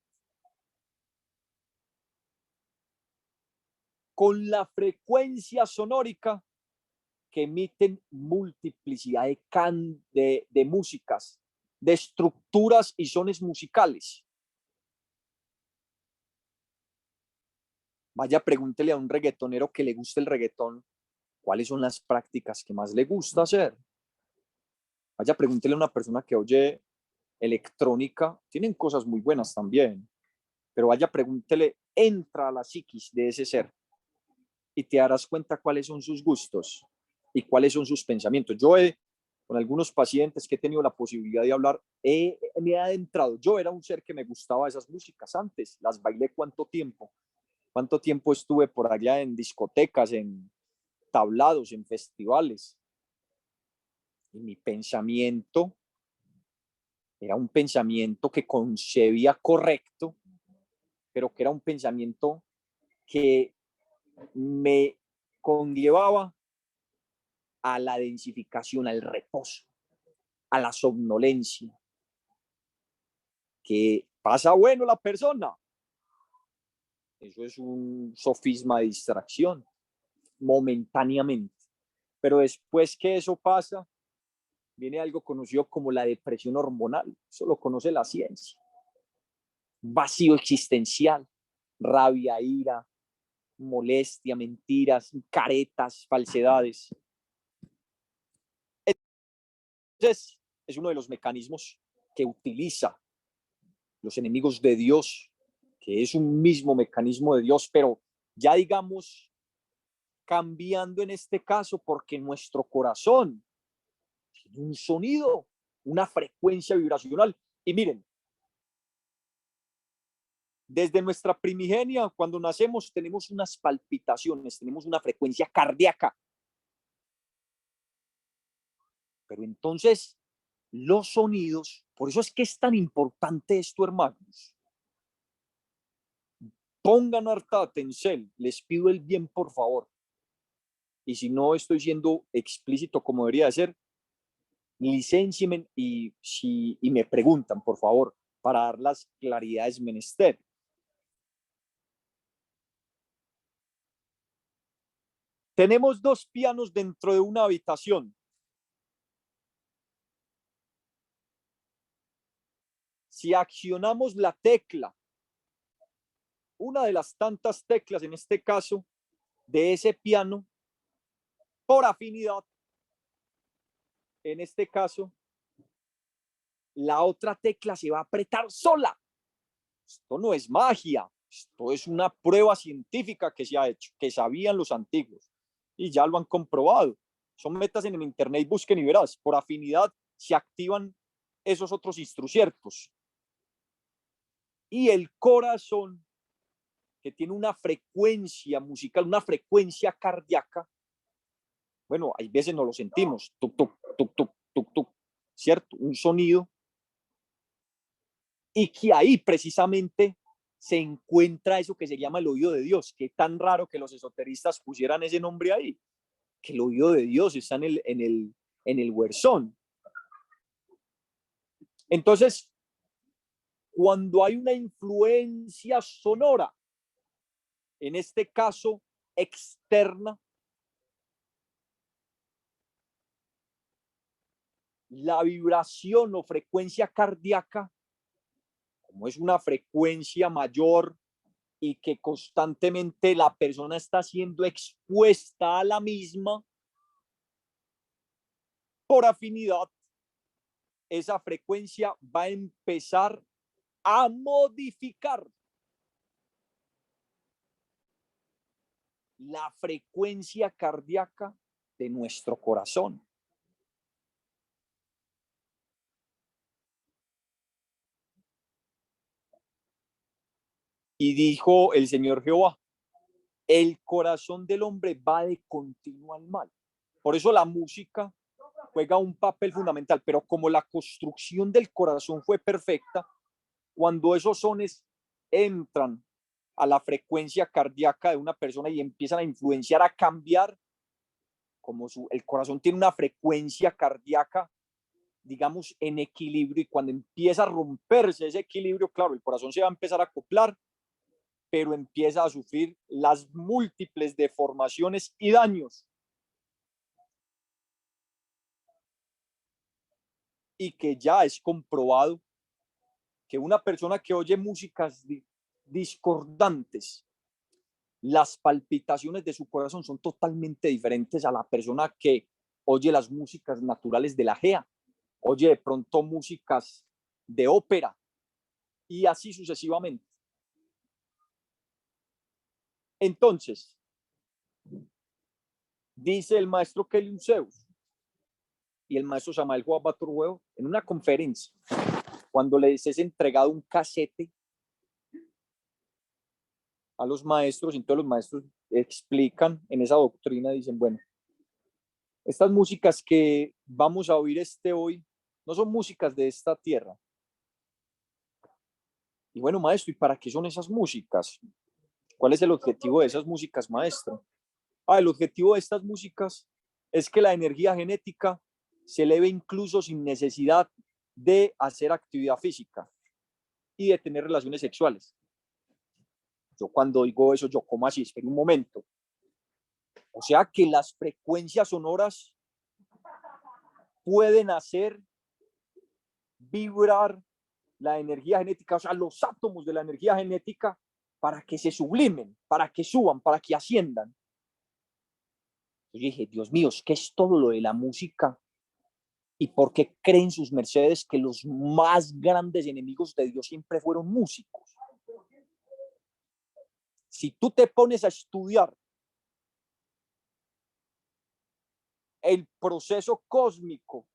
con la frecuencia sonórica que emiten multiplicidad de músicas, de estructuras y sones musicales. Vaya, pregúntele a un reggaetonero que le guste el reggaetón, ¿cuáles son las prácticas que más le gusta hacer? Vaya, pregúntele a una persona que oye electrónica, tienen cosas muy buenas también, pero vaya, pregúntele, entra a la psiquis de ese ser y te darás cuenta cuáles son sus gustos y cuáles son sus pensamientos. Con algunos pacientes que he tenido la posibilidad de hablar, me he adentrado. Yo era un ser que me gustaba esas músicas antes, las bailé cuánto tiempo estuve por allá en discotecas, en tablados, en festivales. Y mi pensamiento era un pensamiento que concebía correcto, pero que era un pensamiento que me conllevaba a la densificación, al reposo, a la somnolencia. Que pasa bueno la persona. Eso es un sofisma de distracción, momentáneamente. Pero después que eso pasa, viene algo conocido como la depresión hormonal. Eso lo conoce la ciencia. Vacío existencial, rabia, ira, molestia, mentiras, caretas, falsedades. Entonces, es uno de los mecanismos que utiliza los enemigos de Dios, que es un mismo mecanismo de Dios, pero ya digamos cambiando en este caso porque nuestro corazón tiene un sonido, una frecuencia vibracional. Y miren, desde nuestra primigenia, cuando nacemos, tenemos unas palpitaciones, tenemos una frecuencia cardíaca. Pero entonces, los sonidos, por eso es que es tan importante esto, hermanos. Pongan harta atención, les pido el bien, por favor. Y si no estoy siendo explícito como debería de ser, licencien y me preguntan, por favor, para dar las claridades menester. Tenemos dos pianos dentro de una habitación. Si accionamos la tecla, una de las tantas teclas en este caso de ese piano, por afinidad, en este caso, la otra tecla se va a apretar sola. Esto no es magia, esto es una prueba científica que se ha hecho, que sabían los antiguos y ya lo han comprobado. Son metas en el internet, busquen y verás, por afinidad se activan esos otros instruciertos. Y el corazón, que tiene una frecuencia musical, una frecuencia cardíaca, bueno, hay veces no lo sentimos, tuc, tuc, tuc, tuc, tuc, tuc, ¿cierto? Un sonido. Y que ahí precisamente se encuentra eso que se llama el oído de Dios. Qué tan raro que los esoteristas pusieran ese nombre ahí, que el oído de Dios está en el huerzón. Entonces, cuando hay una influencia sonora, en este caso externa, la vibración o frecuencia cardíaca, como es una frecuencia mayor y que constantemente la persona está siendo expuesta a la misma, por afinidad, esa frecuencia va a empezar a modificar la frecuencia cardíaca de nuestro corazón. Y dijo el Señor Jehová, el corazón del hombre va de continuo al mal. Por eso la música juega un papel fundamental, pero como la construcción del corazón fue perfecta, cuando esos sones entran a la frecuencia cardíaca de una persona y empiezan a influenciar, a cambiar, como el corazón tiene una frecuencia cardíaca, digamos, en equilibrio, y cuando empieza a romperse ese equilibrio, claro, el corazón se va a empezar a acoplar, pero empieza a sufrir las múltiples deformaciones y daños y que ya es comprobado que una persona que oye músicas discordantes, las palpitaciones de su corazón son totalmente diferentes a la persona que oye las músicas naturales de la GEA, oye de pronto músicas de ópera y así sucesivamente. Entonces, dice el maestro Kelly Zeus y el maestro Samael Joab Baturhuevo en una conferencia, cuando les es entregado un casete a los maestros, y entonces los maestros explican en esa doctrina, dicen, bueno, estas músicas que vamos a oír hoy no son músicas de esta tierra. Y bueno, maestro, ¿y para qué son esas músicas? ¿Cuál es el objetivo de esas músicas, maestro? El objetivo de estas músicas es que la energía genética se eleve incluso sin necesidad de hacer actividad física y de tener relaciones sexuales. Yo cuando oigo eso, yo como así, espera un momento. O sea que las frecuencias sonoras pueden hacer vibrar la energía genética, o sea, los átomos de la energía genética para que se sublimen, para que suban, para que asciendan. Yo dije, Dios mío, ¿qué es todo lo de la música? ¿Y por qué creen sus mercedes que los más grandes enemigos de Dios siempre fueron músicos? Si tú te pones a estudiar el proceso cósmico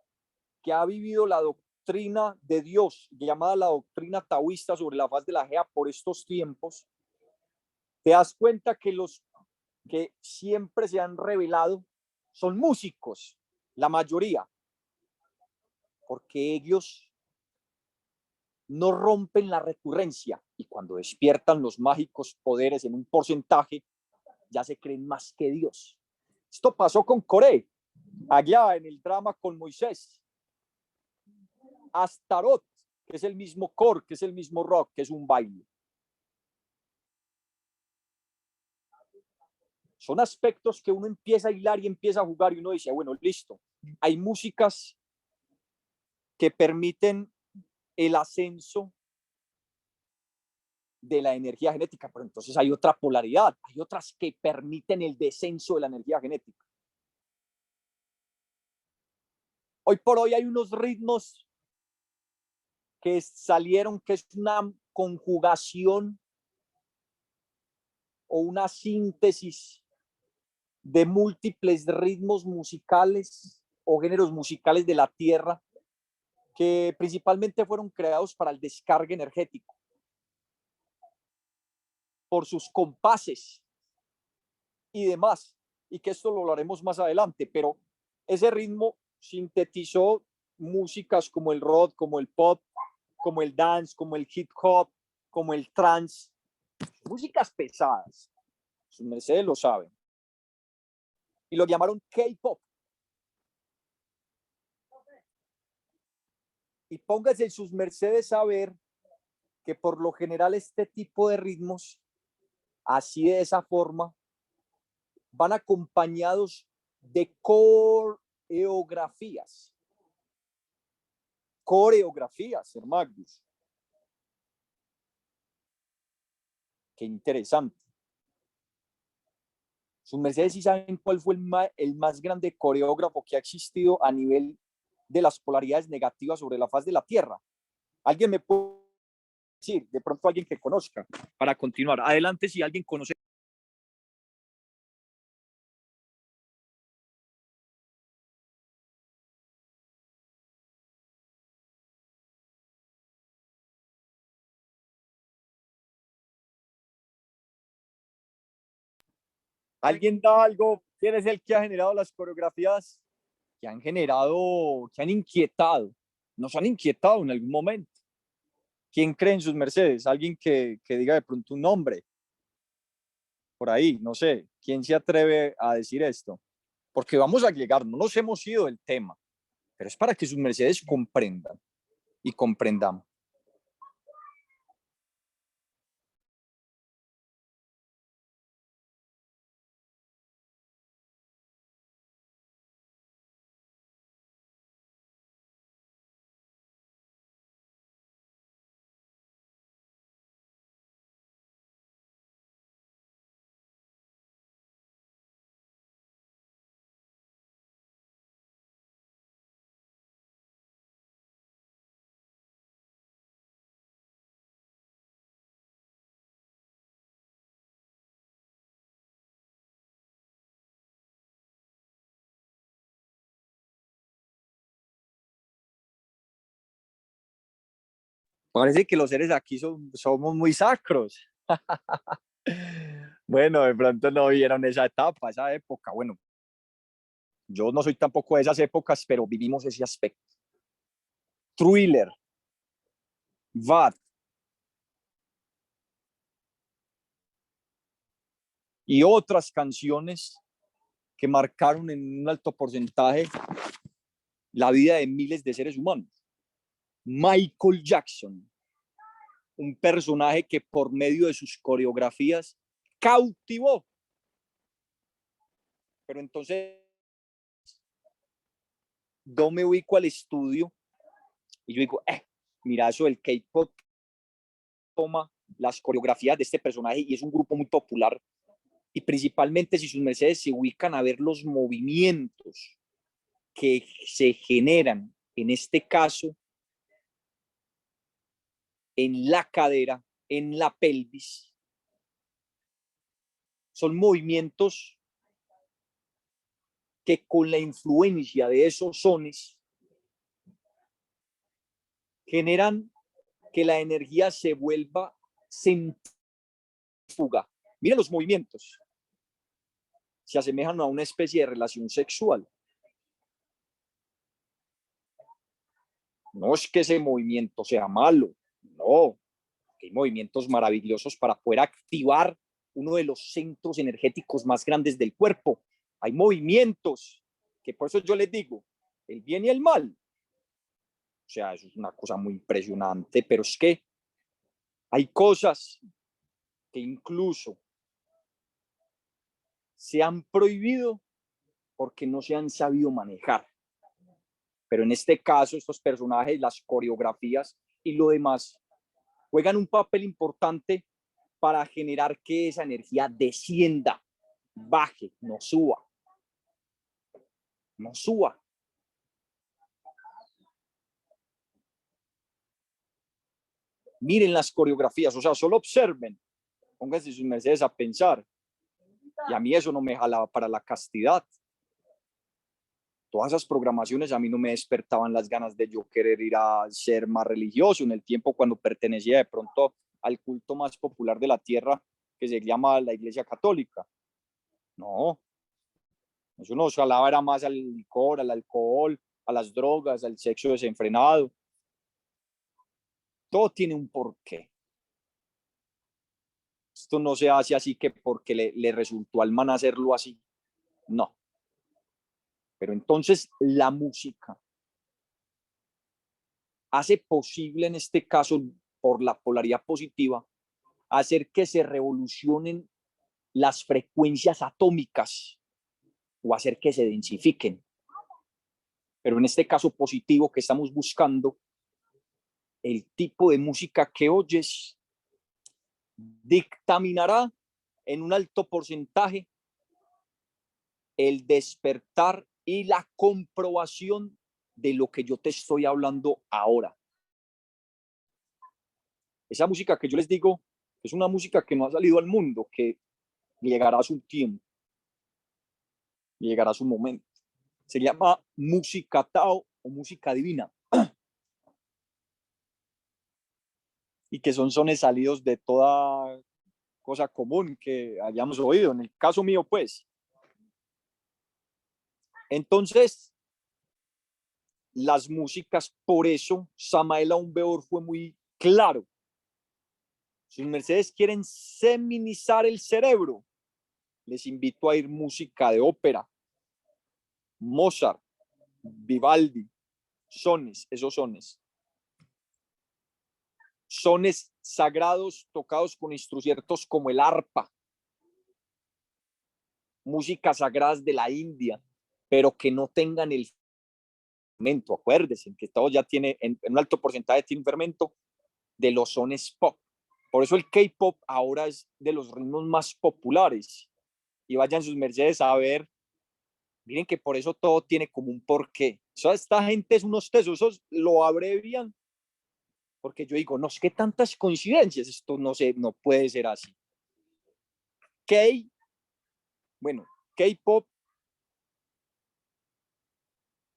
que ha vivido la doctrina de Dios, llamada la doctrina taoísta sobre la faz de la Gea por estos tiempos, te das cuenta que los que siempre se han revelado son músicos, la mayoría, porque ellos no rompen la recurrencia y cuando despiertan los mágicos poderes en un porcentaje, ya se creen más que Dios. Esto pasó con Coré, allá en el drama con Moisés. Astaroth, que es el mismo core, que es el mismo rock, que es un baile. Son aspectos que uno empieza a hilar y empieza a jugar y uno dice, bueno, listo. Hay músicas que permiten el ascenso de la energía genética, pero entonces hay otra polaridad, hay otras que permiten el descenso de la energía genética. Hoy por hoy hay unos ritmos que salieron, que es una conjugación o una síntesis de múltiples ritmos musicales o géneros musicales de la tierra que principalmente fueron creados para el descargue energético por sus compases y demás, y que esto lo hablaremos más adelante, pero ese ritmo sintetizó músicas como el rock, como el pop, como el dance, como el hip hop, como el trance, músicas pesadas, sus mercedes lo saben, y lo llamaron K-pop. Y póngase en sus mercedes a ver que por lo general este tipo de ritmos, así de esa forma, van acompañados de coreografías. Coreografías, hermanos. Qué interesante. Sus mercedes sí saben cuál fue el más grande coreógrafo que ha existido a nivel de las polaridades negativas sobre la faz de la Tierra. ¿Alguien me puede decir? De pronto alguien que conozca. Para continuar. Adelante si alguien conoce. ¿Alguien da algo? ¿Quién es el que ha generado las coreografías que han generado, que han inquietado? Nos han inquietado en algún momento. ¿Quién cree en sus mercedes? Alguien que diga de pronto un nombre. Por ahí, no sé. ¿Quién se atreve a decir esto? Porque vamos a llegar, no nos hemos ido del tema, pero es para que sus mercedes comprendan y comprendamos. Parece que los seres aquí somos muy sacros. Bueno, de pronto no vieron esa etapa, esa época. Bueno, yo no soy tampoco de esas épocas, pero vivimos ese aspecto. Thriller, VAT y otras canciones que marcaron en un alto porcentaje la vida de miles de seres humanos. Michael Jackson, un personaje que por medio de sus coreografías cautivó. Pero entonces yo me ubico al estudio y yo digo, mira, eso del K-pop toma las coreografías de este personaje y es un grupo muy popular. Y principalmente si sus mercedes se ubican a ver los movimientos que se generan, en este caso, en la cadera, en la pelvis, son movimientos que con la influencia de esos sones generan que la energía se vuelva centrífuga. Miren los movimientos. Se asemejan a una especie de relación sexual. No es que ese movimiento sea malo, no. Hay movimientos maravillosos para poder activar uno de los centros energéticos más grandes del cuerpo. Hay movimientos que por eso yo les digo, el bien y el mal. O sea, eso es una cosa muy impresionante, pero es que hay cosas que incluso se han prohibido porque no se han sabido manejar. Pero en este caso, estos personajes, las coreografías y lo demás juegan un papel importante para generar que esa energía descienda, baje, no suba. No suba. Miren las coreografías, o sea, solo observen, pónganse sus mercedes a pensar. Y a mí eso no me jalaba para la castidad. Todas esas programaciones a mí no me despertaban las ganas de yo querer ir a ser más religioso en el tiempo cuando pertenecía de pronto al culto más popular de la tierra que se llama la Iglesia Católica. No, eso no jalaba era más al licor, al alcohol, a las drogas, al sexo desenfrenado. Todo tiene un porqué. Esto no se hace así que porque le resultó al man hacerlo así. No. Pero entonces la música hace posible en este caso, por la polaridad positiva, hacer que se revolucionen las frecuencias atómicas o hacer que se densifiquen. Pero en este caso positivo que estamos buscando, el tipo de música que oyes dictaminará en un alto porcentaje el despertar y la comprobación de lo que yo te estoy hablando ahora. Esa música que yo les digo es una música que no ha salido al mundo, que llegará a su tiempo, llegará a su momento. Se llama música Tao o música divina. Y que son sones salidos de toda cosa común que hayamos oído. En el caso mío, pues. Entonces, las músicas, por eso Samael Aumbeor fue muy claro. Si mercedes quieren seminizar el cerebro, les invito a ir música de ópera, Mozart, Vivaldi, sones, esos sones. Sones sagrados tocados con instrumentos como el arpa, músicas sagradas de la India, pero que no tengan el fermento. Acuérdense que todo ya tiene, en un alto porcentaje tiene un fermento de los sones pop. Por eso el K-pop ahora es de los ritmos más populares. Y vayan sus mercedes a ver, miren que por eso todo tiene como un porqué. O sea, esta gente es unos tesos, esos lo abrevian, porque yo digo, no, es que tantas coincidencias, esto no sé, no puede ser así. Bueno, K-pop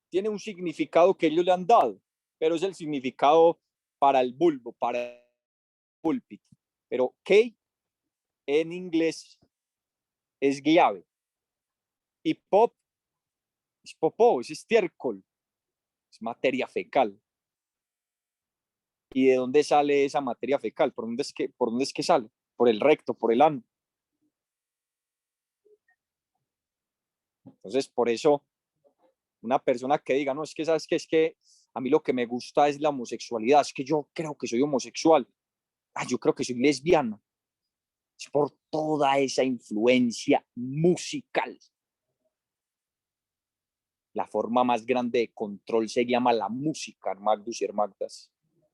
tiene un significado que ellos le han dado, pero es el significado para el bulbo, para el púlpito. Pero kei en inglés es guiave. Y pop es popó, es estiércol, es materia fecal. ¿Y de dónde sale esa materia fecal? ¿Por dónde es que sale? Por el recto, por el ano. Entonces, por eso, una persona que diga, no, es que, ¿sabes qué? Es que a mí lo que me gusta es la homosexualidad, es que yo creo que soy homosexual, yo creo que soy lesbiana. Es por toda esa influencia musical. La forma más grande de control se llama la música, Magdus y Hermagdas.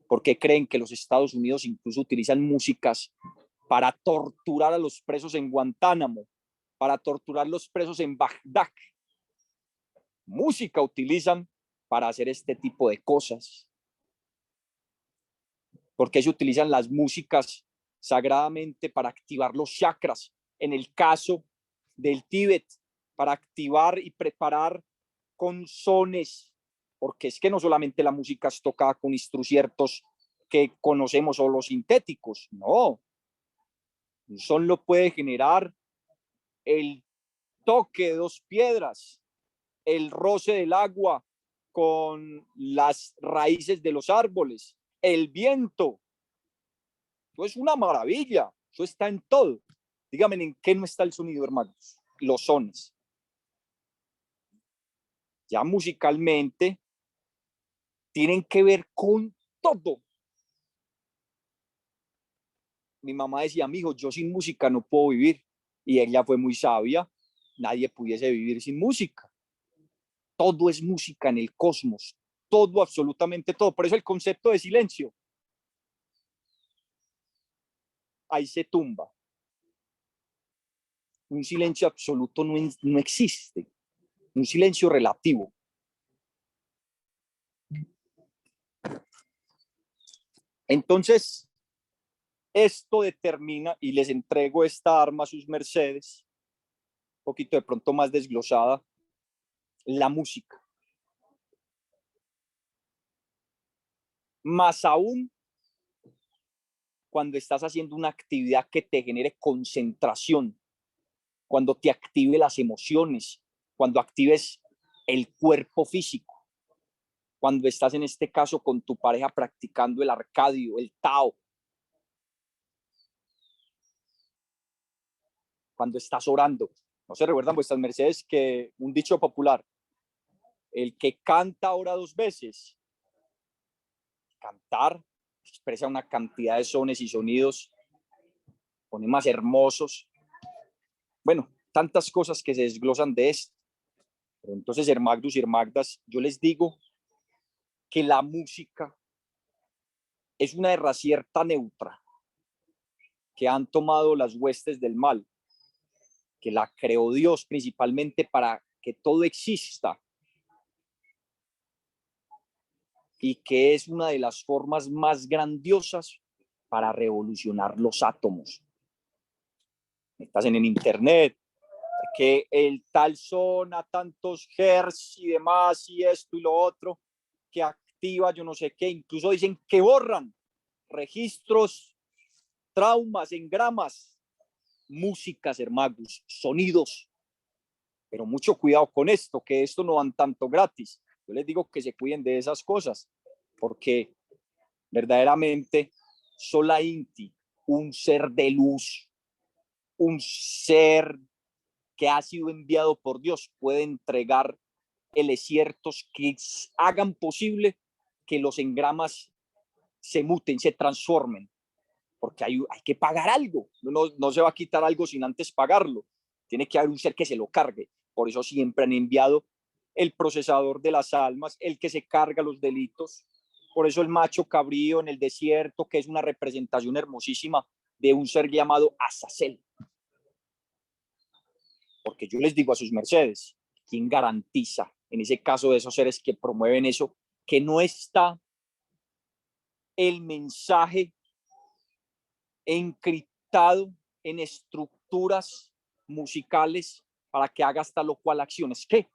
¿Por qué creen que los Estados Unidos incluso utilizan músicas para torturar a los presos en Guantánamo, para torturar a los presos en Bagdad? Música utilizan para hacer este tipo de cosas. ¿Por qué se utilizan las músicas sagradamente para activar los chakras? En el caso del Tíbet, para activar y preparar con sones, porque es que no solamente la música es tocada con instrumentos que conocemos o los sintéticos, no. Un son lo puede generar el toque de dos piedras, el roce del agua con las raíces de los árboles, el viento. Eso es una maravilla, eso está en todo. Díganme en qué no está el sonido, hermanos. Los sones. Ya musicalmente tienen que ver con todo. Mi mamá decía, mijo, yo sin música no puedo vivir. Y ella fue muy sabia. Nadie pudiese vivir sin música. Todo es música en el cosmos. Todo, absolutamente todo. Por eso el concepto de silencio ahí se tumba. Un silencio absoluto no existe. Un silencio relativo. Entonces, esto determina, y les entrego esta arma a sus mercedes, un poquito de pronto más desglosada, la música. Más aún cuando estás haciendo una actividad que te genere concentración, cuando te active las emociones, cuando actives el cuerpo físico, cuando estás en este caso con tu pareja practicando el arcadio, el Tao, cuando estás orando. ¿No se recuerdan vuestras mercedes que un dicho popular, el que canta ora dos veces? Cantar expresa una cantidad de sones y sonidos, fonemas hermosos. Bueno, tantas cosas que se desglosan de esto. Pero entonces, Hermagdus y Hermagdas, yo les digo que la música es una herracierta neutra que han tomado las huestes del mal, que la creó Dios principalmente para que todo exista y que es una de las formas más grandiosas para revolucionar los átomos. Estás en el internet, que el tal son a tantos hertz y demás y esto y lo otro, que activa yo no sé qué, incluso dicen que borran registros, traumas, engramas, músicas, hermanos, sonidos. Pero mucho cuidado con esto, que esto no van tanto gratis. Yo les digo que se cuiden de esas cosas, porque verdaderamente Sola Inti, un ser de luz, un ser que ha sido enviado por Dios, puede entregar elesiertos que hagan posible que los engramas se muten, se transformen, porque hay que pagar algo. No se va a quitar algo sin antes pagarlo. Tiene que haber un ser que se lo cargue. Por eso siempre han enviado el procesador de las almas, el que se carga los delitos. Por eso el macho cabrío en el desierto, que es una representación hermosísima de un ser llamado Azazel. Porque yo les digo a sus mercedes, ¿quién garantiza en ese caso de esos seres que promueven eso, que no está el mensaje encriptado en estructuras musicales para que haga hasta lo cual acciones? ¿Qué?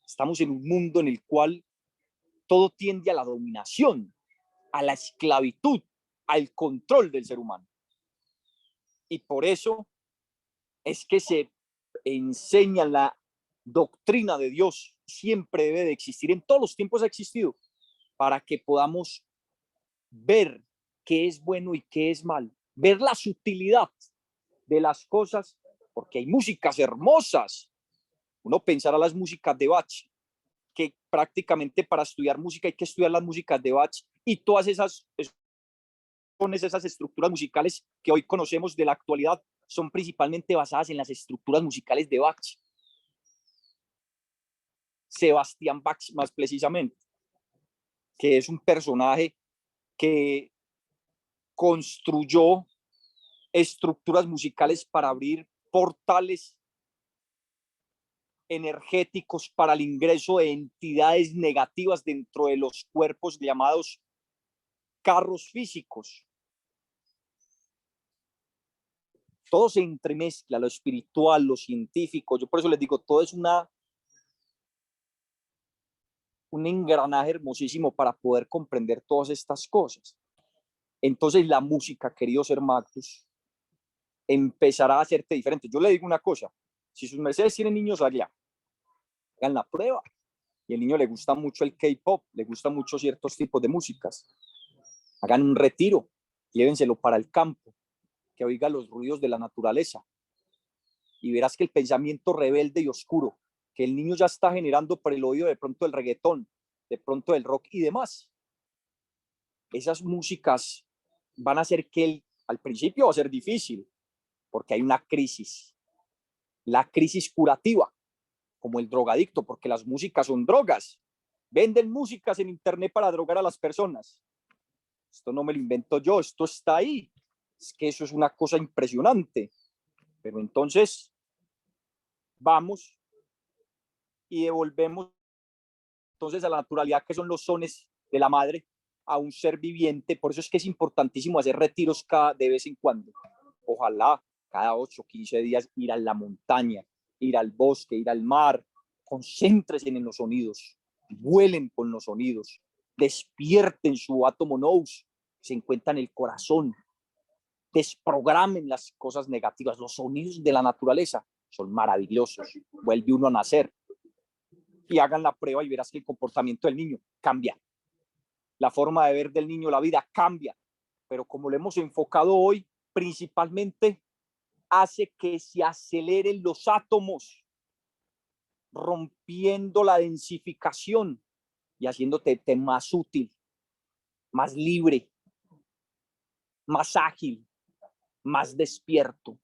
Estamos en un mundo en el cual todo tiende a la dominación. a la esclavitud, al control del ser humano. Y por eso es que se enseña la doctrina de Dios, siempre debe de existir, en todos los tiempos ha existido, para que podamos ver qué es bueno y qué es malo, ver la sutilidad de las cosas, porque hay músicas hermosas. Uno pensará las músicas de Bach, que prácticamente para estudiar música hay que estudiar las músicas de Bach y todas esas estructuras musicales que hoy conocemos de la actualidad son principalmente basadas en las estructuras musicales de Bach. Sebastián Bach, más precisamente, que es un personaje que construyó estructuras musicales para abrir portales energéticos para el ingreso de entidades negativas dentro de los cuerpos llamados carros físicos. Todo se entremezcla, lo espiritual, lo científico. Yo por eso les digo, todo es un engranaje hermosísimo para poder comprender todas estas cosas. Entonces la música, queridos hermanos, empezará a hacerte diferente. Yo le digo una cosa, si sus mercedes tienen niños allá, hagan la prueba. Y el niño le gusta mucho el K-pop, le gusta mucho ciertos tipos de músicas. Hagan un retiro, llévenselo para el campo, que oiga los ruidos de la naturaleza. Y verás que el pensamiento rebelde y oscuro que el niño ya está generando por el oído de pronto del reggaetón, de pronto del rock y demás, esas músicas van a hacer que él, al principio va a ser difícil, porque hay una crisis, la crisis curativa, como el drogadicto, porque las músicas son drogas. Venden músicas en internet para drogar a las personas. Esto no me lo invento yo, esto está ahí. Es que eso es una cosa impresionante. Pero entonces vamos y devolvemos entonces a la naturalidad, que son los sones de la madre, a un ser viviente. Por eso es que es importantísimo hacer retiros de vez en cuando. Ojalá cada 8 o 15 días ir a la montaña, ir al bosque, ir al mar. Concéntrense en los sonidos, vuelen con los sonidos, despierten su átomo nous, se encuentra en el corazón, desprogramen las cosas negativas. Los sonidos de la naturaleza son maravillosos, vuelve uno a nacer. Y hagan la prueba y verás que el comportamiento del niño cambia. La forma de ver del niño la vida cambia. Pero como lo hemos enfocado hoy, principalmente hace que se aceleren los átomos, rompiendo la densificación y haciéndote más útil, más libre, más ágil, más despierto.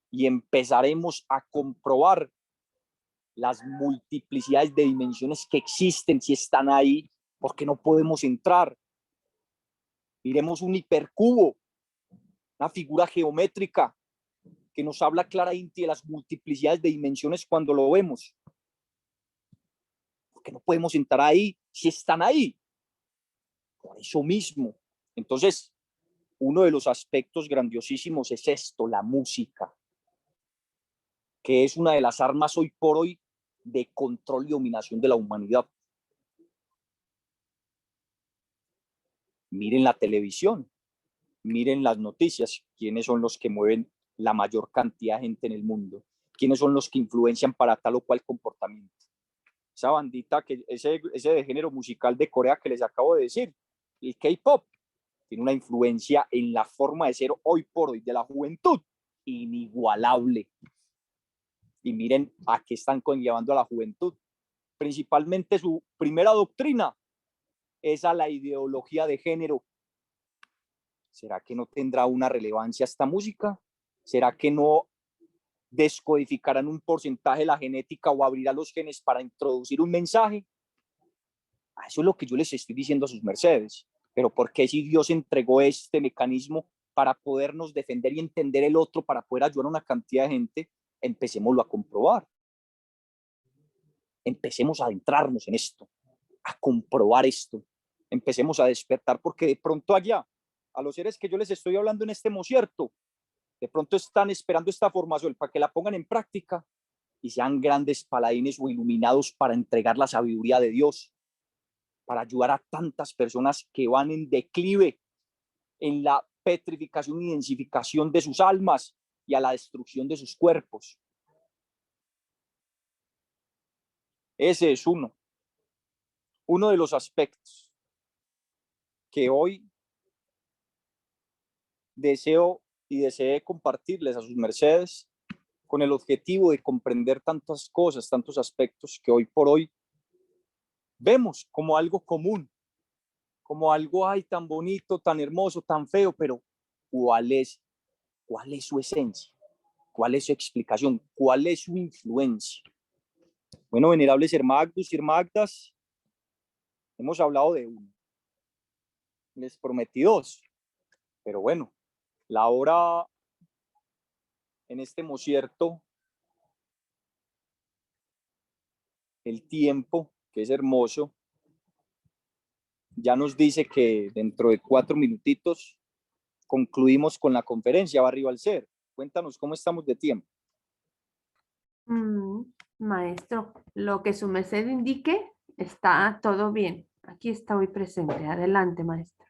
Y empezaremos a comprobar las multiplicidades de dimensiones que existen, si están ahí, porque no podemos entrar. Miremos un hipercubo, una figura geométrica que nos habla claramente de las multiplicidades de dimensiones cuando lo vemos. Porque no podemos entrar ahí si están ahí. Por eso mismo. Entonces, uno de los aspectos grandiosísimos es esto, la música, que es una de las armas hoy por hoy de control y dominación de la humanidad. Miren la televisión, miren las noticias, quiénes son los que mueven la mayor cantidad de gente en el mundo, quiénes son los que influencian para tal o cual comportamiento. Esa bandita, ese de género musical de Corea que les acabo de decir, el K-pop, tiene una influencia en la forma de ser hoy por hoy de la juventud inigualable. Y miren a qué están conllevando a la juventud. Principalmente su primera doctrina es a la ideología de género. ¿Será que no tendrá una relevancia esta música? ¿Será que no descodificarán un porcentaje de la genética o abrirá los genes para introducir un mensaje? Eso es lo que yo les estoy diciendo a sus mercedes. Pero ¿por qué si Dios entregó este mecanismo para podernos defender y entender el otro, para poder ayudar a una cantidad de gente? Empecémoslo a comprobar. Empecemos a adentrarnos en esto, a comprobar esto. Empecemos a despertar, porque de pronto allá, a los seres que yo les estoy hablando en este mocierto, de pronto están esperando esta formación para que la pongan en práctica y sean grandes paladines o iluminados para entregar la sabiduría de Dios. para ayudar a tantas personas que van en declive, en la petrificación y densificación de sus almas y a la destrucción de sus cuerpos. Ese es uno de los aspectos que hoy deseo y deseé compartirles a sus mercedes con el objetivo de comprender tantas cosas, tantos aspectos que hoy por hoy vemos como algo común, como algo ay, tan bonito, tan hermoso, tan feo, pero ¿cuál es su esencia? ¿Cuál es su explicación? ¿Cuál es su influencia? Bueno, venerables hermagdos y hermagdas, hemos hablado de uno, les prometí dos, pero bueno, la hora en este mosierto, el tiempo, que es hermoso, ya nos dice que dentro de 4 minutitos concluimos con la conferencia Barrio al Ser. Cuéntanos cómo estamos de tiempo. Maestro, lo que su merced indique está todo bien. Aquí está hoy presente. Adelante, maestro.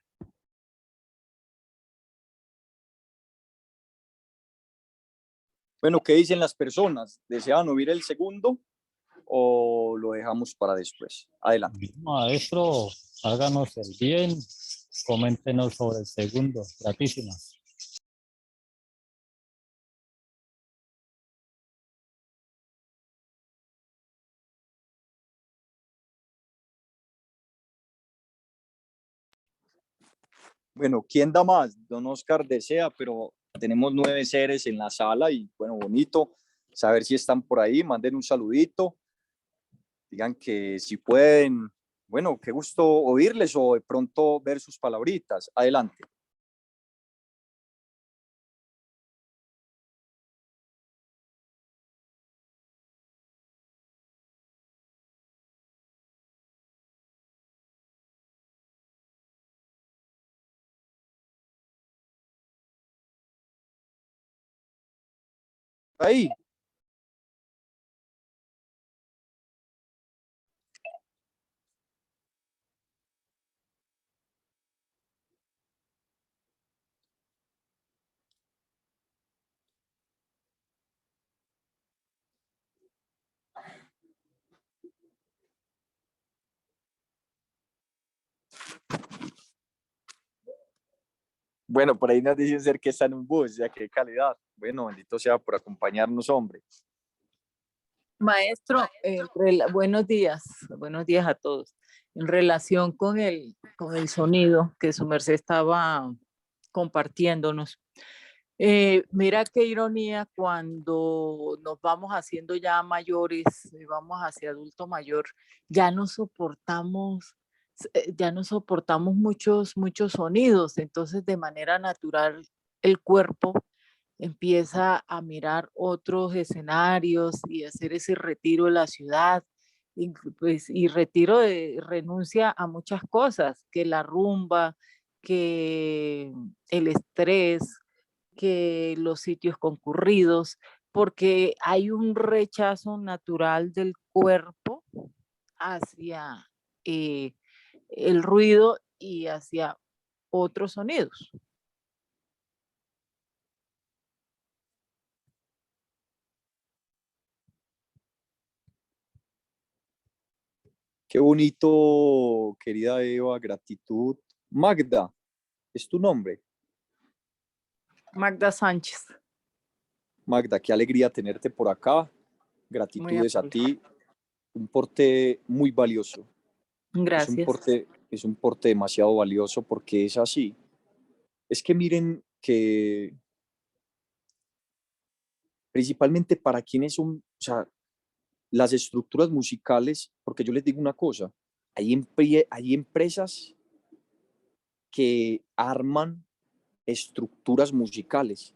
Bueno, ¿qué dicen las personas? ¿Desean oír el segundo o lo dejamos para después? Adelante. Maestro, háganos el bien, coméntenos sobre el segundo, gratísima. Bueno, ¿quién da más? Don Oscar desea, pero tenemos 9 seres en la sala y bueno, bonito saber si están por ahí, manden un saludito, digan que si pueden, bueno, qué gusto oírles o de pronto ver sus palabritas. Adelante. Ahí. Bueno, por ahí nos dicen ser que está en un bus, ya qué calidad. Bueno, bendito sea por acompañarnos, hombre. Maestro, buenos días a todos. En relación con el sonido que su merced estaba compartiéndonos, mira qué ironía cuando nos vamos haciendo ya mayores, vamos hacia adulto mayor, ya no soportamos, muchos sonidos, entonces de manera natural el cuerpo empieza a mirar otros escenarios y hacer ese retiro de la ciudad, y, pues, y renuncia a muchas cosas, que la rumba, que el estrés, que los sitios concurridos, porque hay un rechazo natural del cuerpo hacia eh, el ruido y hacia otros sonidos. Qué bonito, querida Eva, gratitud. Magda, ¿es tu nombre? Magda Sánchez. Magda, qué alegría tenerte por acá. Gratitudes a ti. Un porte muy valioso. Gracias. Es un porte demasiado valioso porque es así. Es que miren que principalmente para quienes son, o sea, las estructuras musicales, porque yo les digo una cosa, hay empresas que arman estructuras musicales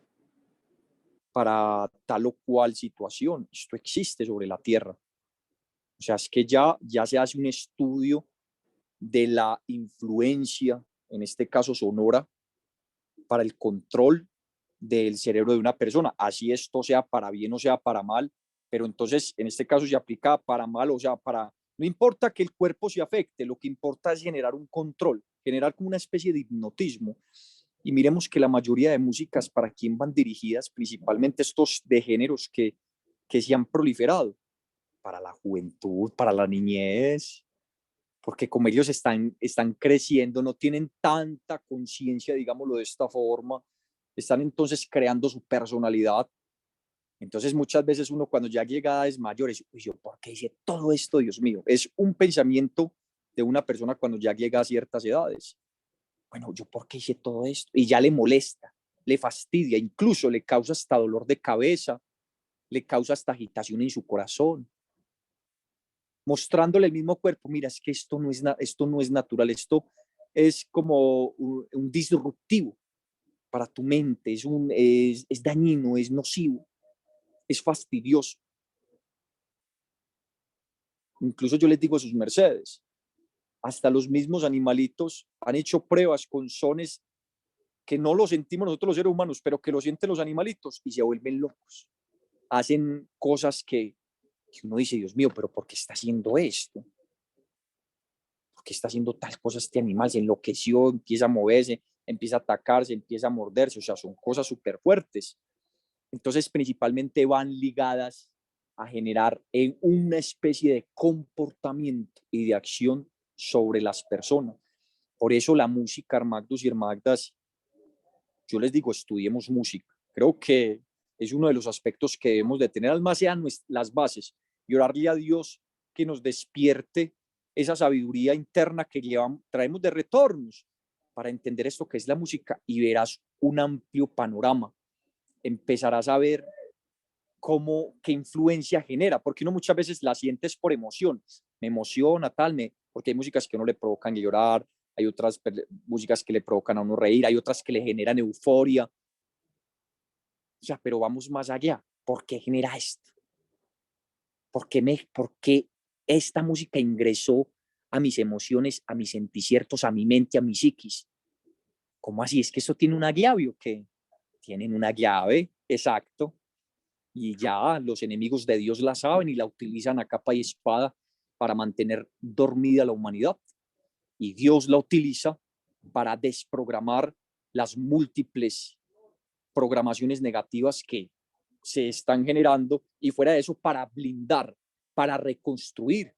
para tal o cual situación. Esto existe sobre la tierra. O sea, es que ya se hace un estudio de la influencia, en este caso sonora, para el control del cerebro de una persona, así esto sea para bien o sea para mal, pero entonces en este caso se aplica para mal, o sea, para No importa que el cuerpo se afecte, lo que importa es generar un control, generar como una especie de hipnotismo. Y miremos que la mayoría de músicas para quién van dirigidas, principalmente estos de géneros que se han proliferado, para la juventud, para la niñez, porque como ellos están creciendo, no tienen tanta conciencia, digámoslo de esta forma, están entonces creando su personalidad. Entonces muchas veces uno cuando ya llega a edades mayores, uy, yo, ¿por qué hice todo esto, Dios mío? Es un pensamiento de una persona cuando ya llega a ciertas edades. Bueno, yo, ¿por qué hice todo esto? Y ya le molesta, le fastidia, incluso le causa hasta dolor de cabeza, le causa hasta agitación en su corazón, mostrándole el mismo cuerpo. Mira, es que esto no es natural, esto es como un disruptivo para tu mente, es dañino, es nocivo, es fastidioso. Incluso yo les digo a sus mercedes, hasta los mismos animalitos han hecho pruebas con sones que no lo sentimos nosotros los seres humanos, pero que lo sienten los animalitos y se vuelven locos. Hacen cosas que uno dice, Dios mío, pero ¿por qué está haciendo esto? ¿Por qué está haciendo tal cosa este animal? Se enloqueció, empieza a moverse, empieza a atacarse, empieza a morderse, o sea, son cosas súper fuertes. Entonces, principalmente van ligadas a generar una especie de comportamiento y de acción sobre las personas. Por eso la música, Armagdos y Hermagdas, yo les digo, estudiemos música. Creo que es uno de los aspectos que debemos de tener, al más sean las bases, y orarle a Dios que nos despierte esa sabiduría interna que traemos de retornos para entender esto que es la música, y verás un amplio panorama. Empezarás a ver qué influencia genera, porque uno muchas veces la sientes por emoción, me emociona tal, porque hay músicas que a uno le provocan llorar, hay otras músicas que le provocan a uno reír, hay otras que le generan euforia, o sea, pero vamos más allá. ¿Por qué genera esto? ¿Por qué esta música ingresó a mis emociones, a mis senticiertos, a mi mente, a mi psiquis? ¿Cómo así? ¿Es que esto tiene una llave o qué? Tienen una llave, exacto. Y ya los enemigos de Dios la saben y la utilizan a capa y espada para mantener dormida la humanidad. Y Dios la utiliza para desprogramar las múltiples programaciones negativas que se están generando, y fuera de eso para blindar, para reconstruir.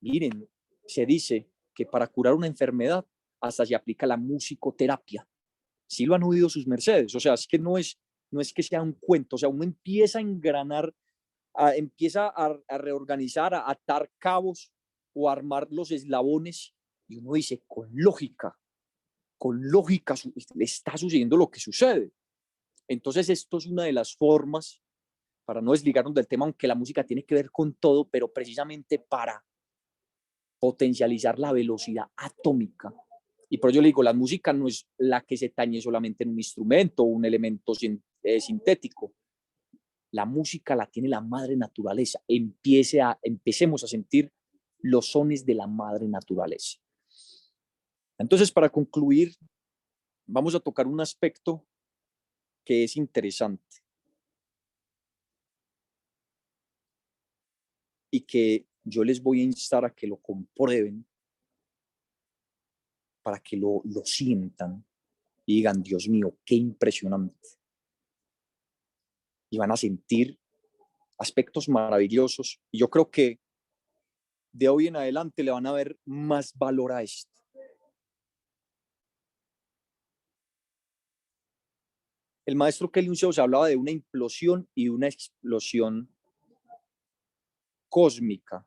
Miren, se dice que para curar una enfermedad hasta se aplica la musicoterapia. Sí lo han oído sus mercedes, o sea, es que no es que sea un cuento, o sea, uno empieza a engranar, empieza a reorganizar, a atar cabos o a armar los eslabones, y uno dice, con lógica le está sucediendo lo que sucede. Entonces esto es una de las formas, para no desligarnos del tema, aunque la música tiene que ver con todo, pero precisamente para potencializar la velocidad atómica. Y por ello le digo, la música no es la que se tañe solamente en un instrumento o un elemento sintético. La música la tiene la madre naturaleza. Empecemos a sentir los sones de la madre naturaleza. Entonces, para concluir, vamos a tocar un aspecto que es interesante y que yo les voy a instar a que lo comprueben, para que lo sientan y digan, Dios mío, qué impresionante. Y van a sentir aspectos maravillosos. Y yo creo que de hoy en adelante le van a ver más valor a esto. El maestro Kelly Unceos hablaba de una implosión y una explosión cósmica,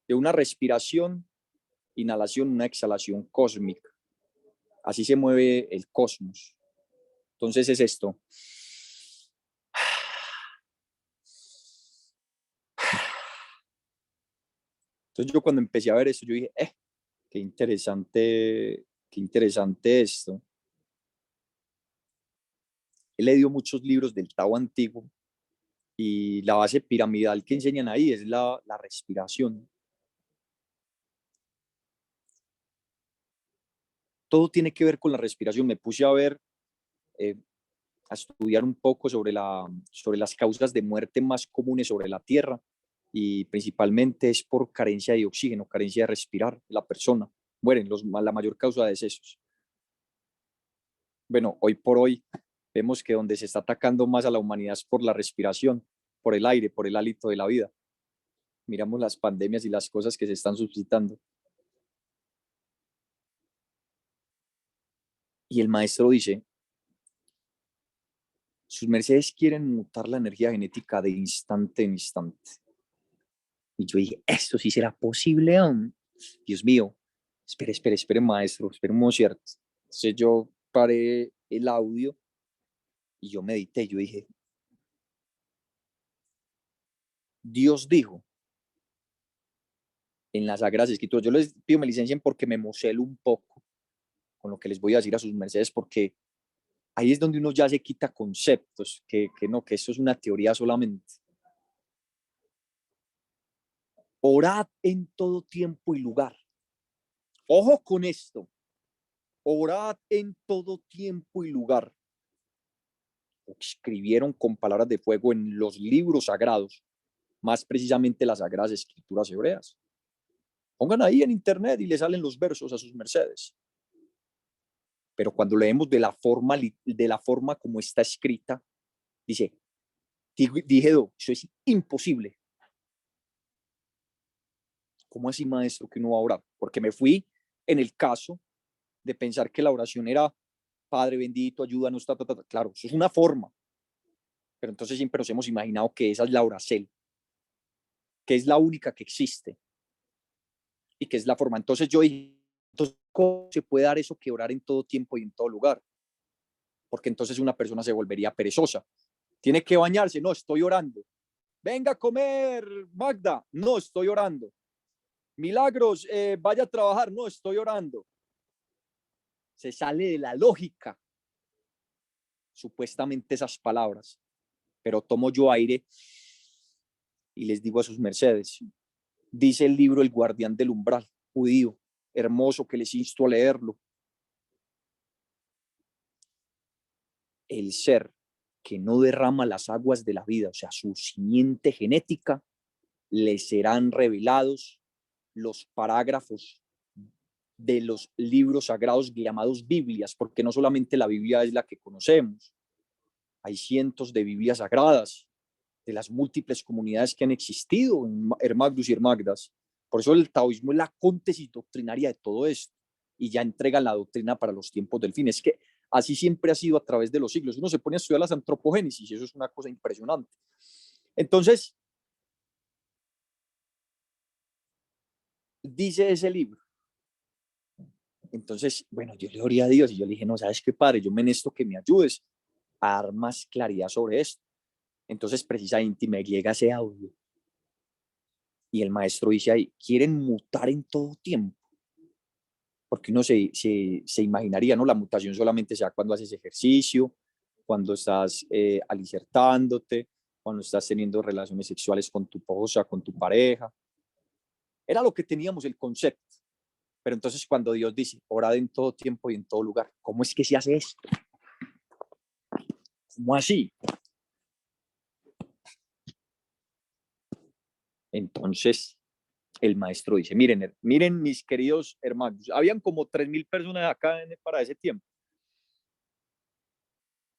de una respiración, inhalación, una exhalación cósmica. Así se mueve el cosmos. Entonces es esto. Entonces yo cuando empecé a ver eso, yo dije, qué interesante esto. He leído muchos libros del Tao antiguo y la base piramidal que enseñan ahí es la respiración. Todo tiene que ver con la respiración. Me puse a ver, a estudiar un poco sobre las causas de muerte más comunes sobre la Tierra, y principalmente es por carencia de oxígeno, carencia de respirar. La persona mueren, la mayor causa de decesos. Bueno, hoy por hoy vemos que donde se está atacando más a la humanidad es por la respiración, por el aire, por el hálito de la vida. Miramos las pandemias y las cosas que se están suscitando. Y el maestro dice, sus mercedes quieren mutar la energía genética de instante en instante. Y yo dije, ¿esto sí será posible aún? Dios mío, espere, maestro, espere un cierto. Entonces yo paré el audio y yo medité, yo dije, Dios dijo en las Sagradas Escrituras, yo les pido me licencien porque me emocelo un poco con lo que les voy a decir a sus mercedes, porque ahí es donde uno ya se quita conceptos, que no, que eso es una teoría solamente. Orad en todo tiempo y lugar. Ojo con esto. Orad en todo tiempo y lugar. Escribieron con palabras de fuego en los libros sagrados, más precisamente las Sagradas Escrituras hebreas. Pongan ahí en internet y le salen los versos a sus mercedes. Pero cuando leemos de la forma como está escrita, dice, dije, eso es imposible. ¿Cómo así, maestro, que uno va a orar? Porque me fui en el caso de pensar que la oración era, Padre bendito, ayúdanos, ta, ta, ta. Claro, eso es una forma. Pero entonces siempre nos hemos imaginado que esa es la oracel, que es la única que existe y que es la forma. Entonces yo dije, entonces, ¿cómo se puede dar eso que orar en todo tiempo y en todo lugar? Porque entonces una persona se volvería perezosa. Tiene que bañarse, no, estoy orando. Venga a comer, Magda, no, estoy orando. Milagros, vaya a trabajar, no, estoy orando. Se sale de la lógica, supuestamente esas palabras, pero tomo yo aire y les digo a sus mercedes, dice el libro El guardián del umbral, judío, hermoso, que les insto a leerlo. El ser que no derrama las aguas de la vida, o sea, su simiente genética, le serán revelados los parágrafos de los libros sagrados llamados Biblias, porque no solamente la Biblia es la que conocemos, hay cientos de Biblias sagradas de las múltiples comunidades que han existido en Hermagdus y Hermagdas. Por eso el taoísmo es la cóntesis doctrinaria de todo esto y ya entrega la doctrina para los tiempos del fin. Es que así siempre ha sido a través de los siglos. Uno se pone a estudiar las antropogénesis y eso es una cosa impresionante. Entonces, dice ese libro. Entonces, bueno, yo le oré a Dios y yo le dije, no, ¿sabes qué, Padre? Yo me necesito que me ayudes a dar más claridad sobre esto. Entonces, precisamente me llega ese audio y el maestro dice ahí, quieren mutar en todo tiempo. Porque uno se imaginaría, ¿no? La mutación solamente se da cuando haces ejercicio, cuando estás alicertándote, cuando estás teniendo relaciones sexuales con tu esposa, con tu pareja. Era lo que teníamos el concepto. Pero entonces cuando Dios dice, orad en todo tiempo y en todo lugar, ¿cómo es que se hace esto? ¿Cómo así? Entonces el maestro dice, miren mis queridos hermanos, habían como 3.000 personas acá para ese tiempo.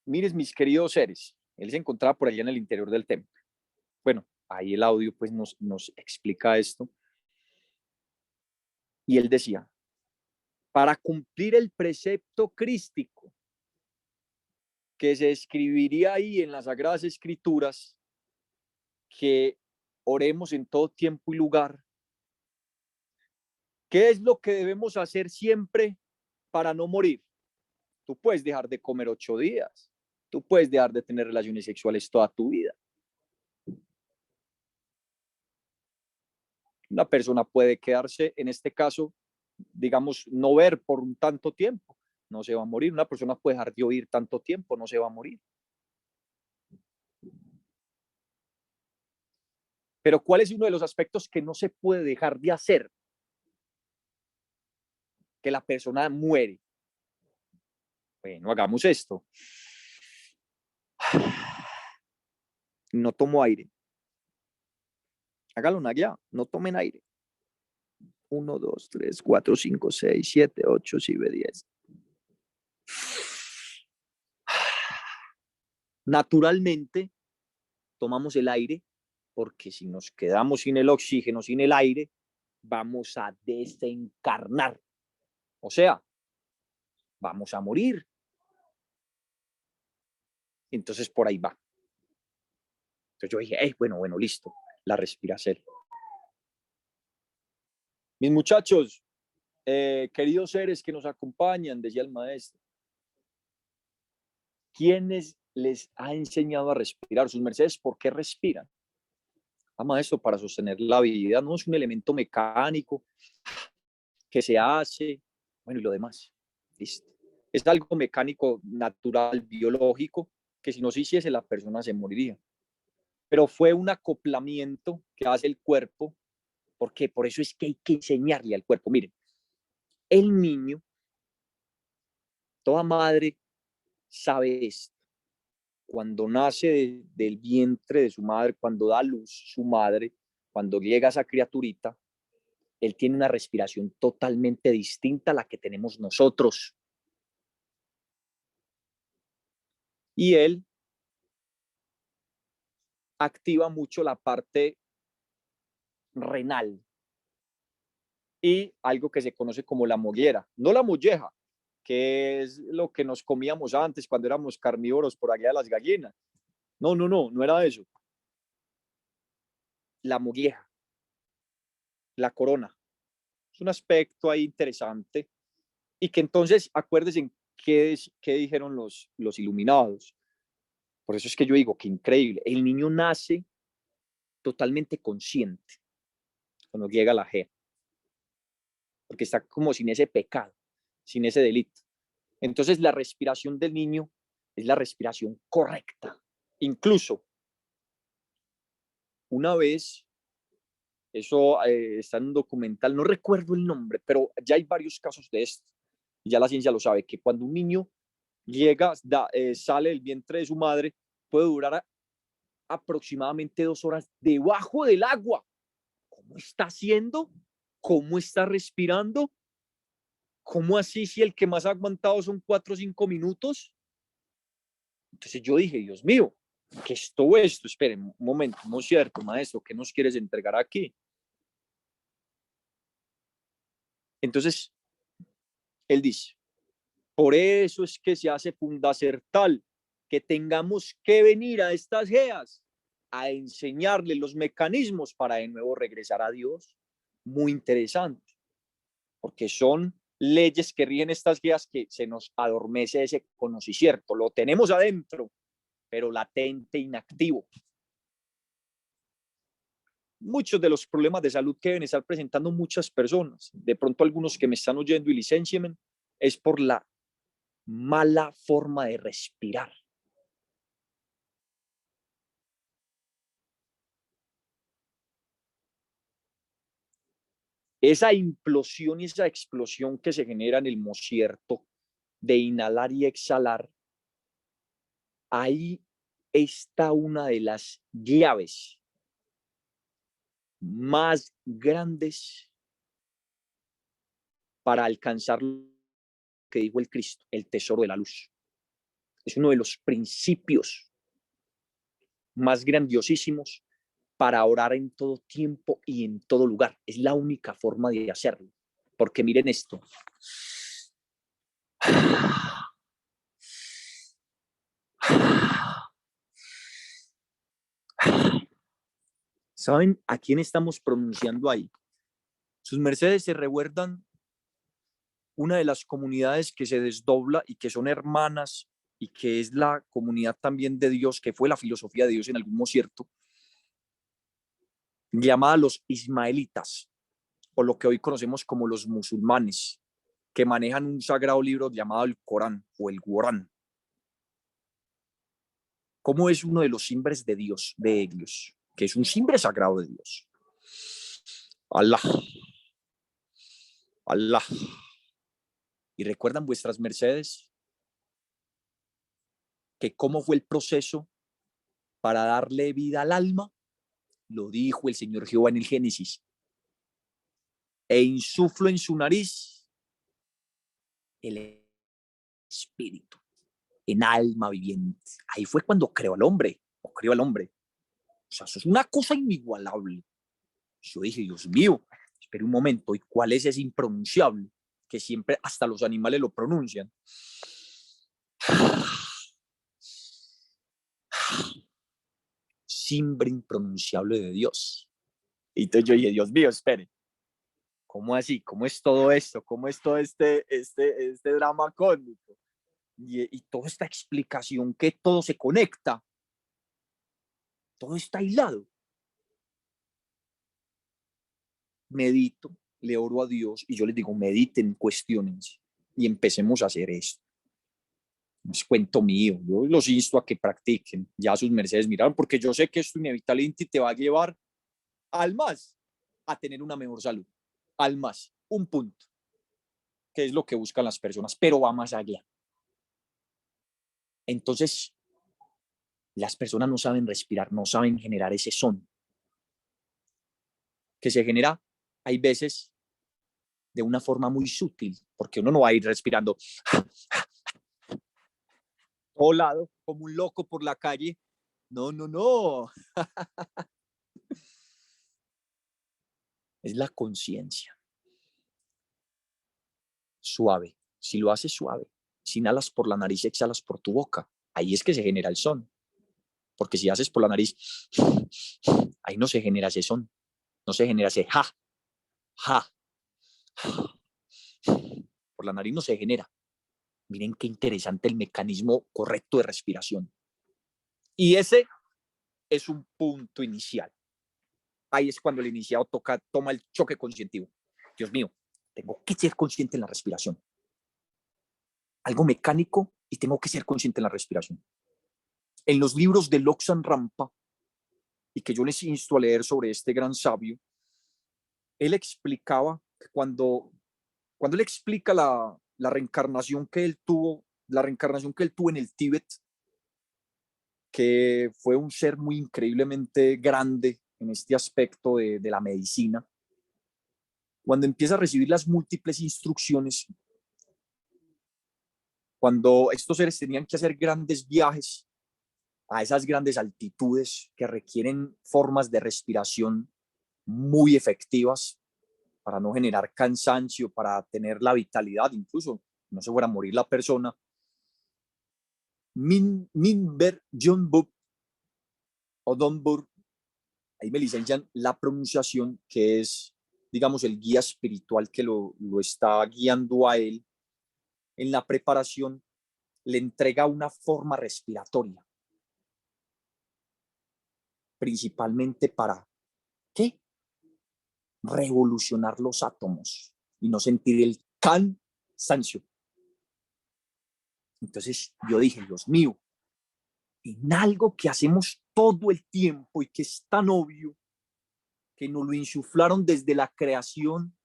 Miren mis queridos seres, él se encontraba por allá en el interior del templo. Bueno, ahí el audio pues nos explica esto. Y él decía, para cumplir el precepto crístico que se escribiría ahí en las Sagradas Escrituras, que oremos en todo tiempo y lugar, ¿qué es lo que debemos hacer siempre para no morir? Tú puedes dejar de comer 8 días, tú puedes dejar de tener relaciones sexuales toda tu vida. Una persona puede quedarse, en este caso, digamos, no ver por un tanto tiempo, no se va a morir. Una persona puede dejar de oír tanto tiempo, no se va a morir. Pero ¿cuál es uno de los aspectos que no se puede dejar de hacer? Que la persona muere. Bueno, hagamos esto. No tomo aire. Hágalo naguear, no tomen aire. 1, 2, 3, 4, 5, 6, 7, 8, 9, 10. Naturalmente tomamos el aire porque si nos quedamos sin el oxígeno, sin el aire, vamos a desencarnar. O sea, vamos a morir. Entonces por ahí va. Entonces yo dije, hey, bueno, listo, la respiración. Mis muchachos, queridos seres que nos acompañan, decía el maestro, ¿quiénes les ha enseñado a respirar? Sus mercedes, ¿por qué respiran? Maestro, para sostener la vida, no es un elemento mecánico que se hace, bueno, y lo demás, listo. Es algo mecánico, natural, biológico, que si no se hiciese la persona se moriría. Pero fue un acoplamiento que hace el cuerpo, porque por eso es que hay que enseñarle al cuerpo. Miren, el niño, toda madre sabe esto. Cuando nace del vientre de su madre, cuando da luz su madre, cuando llega esa criaturita, él tiene una respiración totalmente distinta a la que tenemos nosotros. Y él activa mucho la parte renal y algo que se conoce como la mollera, no la molleja, que es lo que nos comíamos antes cuando éramos carnívoros por allá de las gallinas. No era eso. La molleja, la corona. Es un aspecto ahí interesante y que entonces, acuérdense qué dijeron los iluminados. Por eso es que yo digo que increíble. El niño nace totalmente consciente cuando llega a la G, porque está como sin ese pecado, sin ese delito. Entonces la respiración del niño es la respiración correcta. Incluso una vez, eso está en un documental, no recuerdo el nombre, pero ya hay varios casos de esto, y ya la ciencia lo sabe, que cuando un niño llega, sale del vientre de su madre, puede durar aproximadamente 2 horas debajo del agua. ¿Cómo está haciendo? ¿Cómo está respirando? ¿Cómo así si el que más ha aguantado son 4 o 5 minutos? Entonces yo dije, Dios mío, ¿qué es todo esto? Esperen un momento, no es cierto, maestro, ¿qué nos quieres entregar aquí? Entonces, él dice, por eso es que se hace fundacertal que tengamos que venir a estas geas a enseñarle los mecanismos para de nuevo regresar a Dios. Muy interesante, porque son leyes que rigen estas guías que se nos adormece ese conocimiento. Lo tenemos adentro, pero latente, inactivo. Muchos de los problemas de salud que deben estar presentando muchas personas, de pronto algunos que me están oyendo y licencienme, es por la mala forma de respirar. Esa implosión y esa explosión que se genera en el mocierto de inhalar y exhalar, ahí está una de las llaves más grandes para alcanzar lo que dijo el Cristo, el tesoro de la luz. Es uno de los principios más grandiosísimos para orar en todo tiempo y en todo lugar. Es la única forma de hacerlo. Porque miren esto. ¿Saben a quién estamos pronunciando ahí? Sus mercedes se recuerdan una de las comunidades que se desdobla y que son hermanas y que es la comunidad también de Dios, que fue la filosofía de Dios en algún momento, llamada los ismaelitas, o lo que hoy conocemos como los musulmanes, que manejan un sagrado libro llamado el Corán o el Corán. ¿Cómo es uno de los simbres de Dios, de ellos? Que es un simbre sagrado de Dios. Allah. Allah. ¿Y recuerdan vuestras mercedes que cómo fue el proceso para darle vida al alma? Lo dijo el Señor Jehová en el Génesis. E insuflo en su nariz el espíritu, en alma viviente. Ahí fue cuando creó al hombre, o creó al hombre. O sea, eso es una cosa inigualable. Yo dije, Dios mío, espera un momento, ¿y cuál es ese impronunciable? Que siempre hasta los animales lo pronuncian. Simbre impronunciable de Dios. Y entonces yo dije, Dios mío, espere. ¿Cómo así? ¿Cómo es todo esto? ¿Cómo es todo este drama cósmico? Y toda esta explicación que todo se conecta. Todo está aislado. Medito, le oro a Dios y yo les digo, mediten, cuestionense y empecemos a hacer esto. No es cuento mío, yo los insto a que practiquen, ya sus mercedes miraron, porque yo sé que esto inevitablemente te va a llevar al más, a tener una mejor salud, al más, un punto, que es lo que buscan las personas, pero va más allá. Entonces, las personas no saben respirar, no saben generar ese son, que se genera, hay veces, de una forma muy sutil, porque uno no va a ir respirando todo lado, como un loco por la calle. No, no, no. Es la conciencia. Suave. Si lo haces suave, si inhalas por la nariz, exhalas por tu boca, ahí es que se genera el son. Porque si haces por la nariz, ahí no se genera ese son. No se genera ese ja, ja. Por la nariz no se genera. Miren qué interesante el mecanismo correcto de respiración. Y ese es un punto inicial. Ahí es cuando el iniciado toma el choque conscientivo. Dios mío, tengo que ser consciente en la respiración. Algo mecánico y tengo que ser consciente en la respiración. En los libros de Lobsang Rampa, y que yo les insto a leer sobre este gran sabio, él explicaba que cuando él explica la reencarnación que él tuvo, en el Tíbet, que fue un ser muy increíblemente grande en este aspecto de la medicina, cuando empieza a recibir las múltiples instrucciones, cuando estos seres tenían que hacer grandes viajes a esas grandes altitudes que requieren formas de respiración muy efectivas para no generar cansancio, para tener la vitalidad, incluso no se fuera a morir la persona. Minber Jonbuk o Donbur, ahí me licencian la pronunciación, que es, digamos, el guía espiritual que lo está guiando a él en la preparación, le entrega una forma respiratoria, principalmente para, ¿qué? Revolucionar los átomos y no sentir el cansancio. Entonces yo dije, Dios mío, en algo que hacemos todo el tiempo y que es tan obvio, que nos lo insuflaron desde la creación,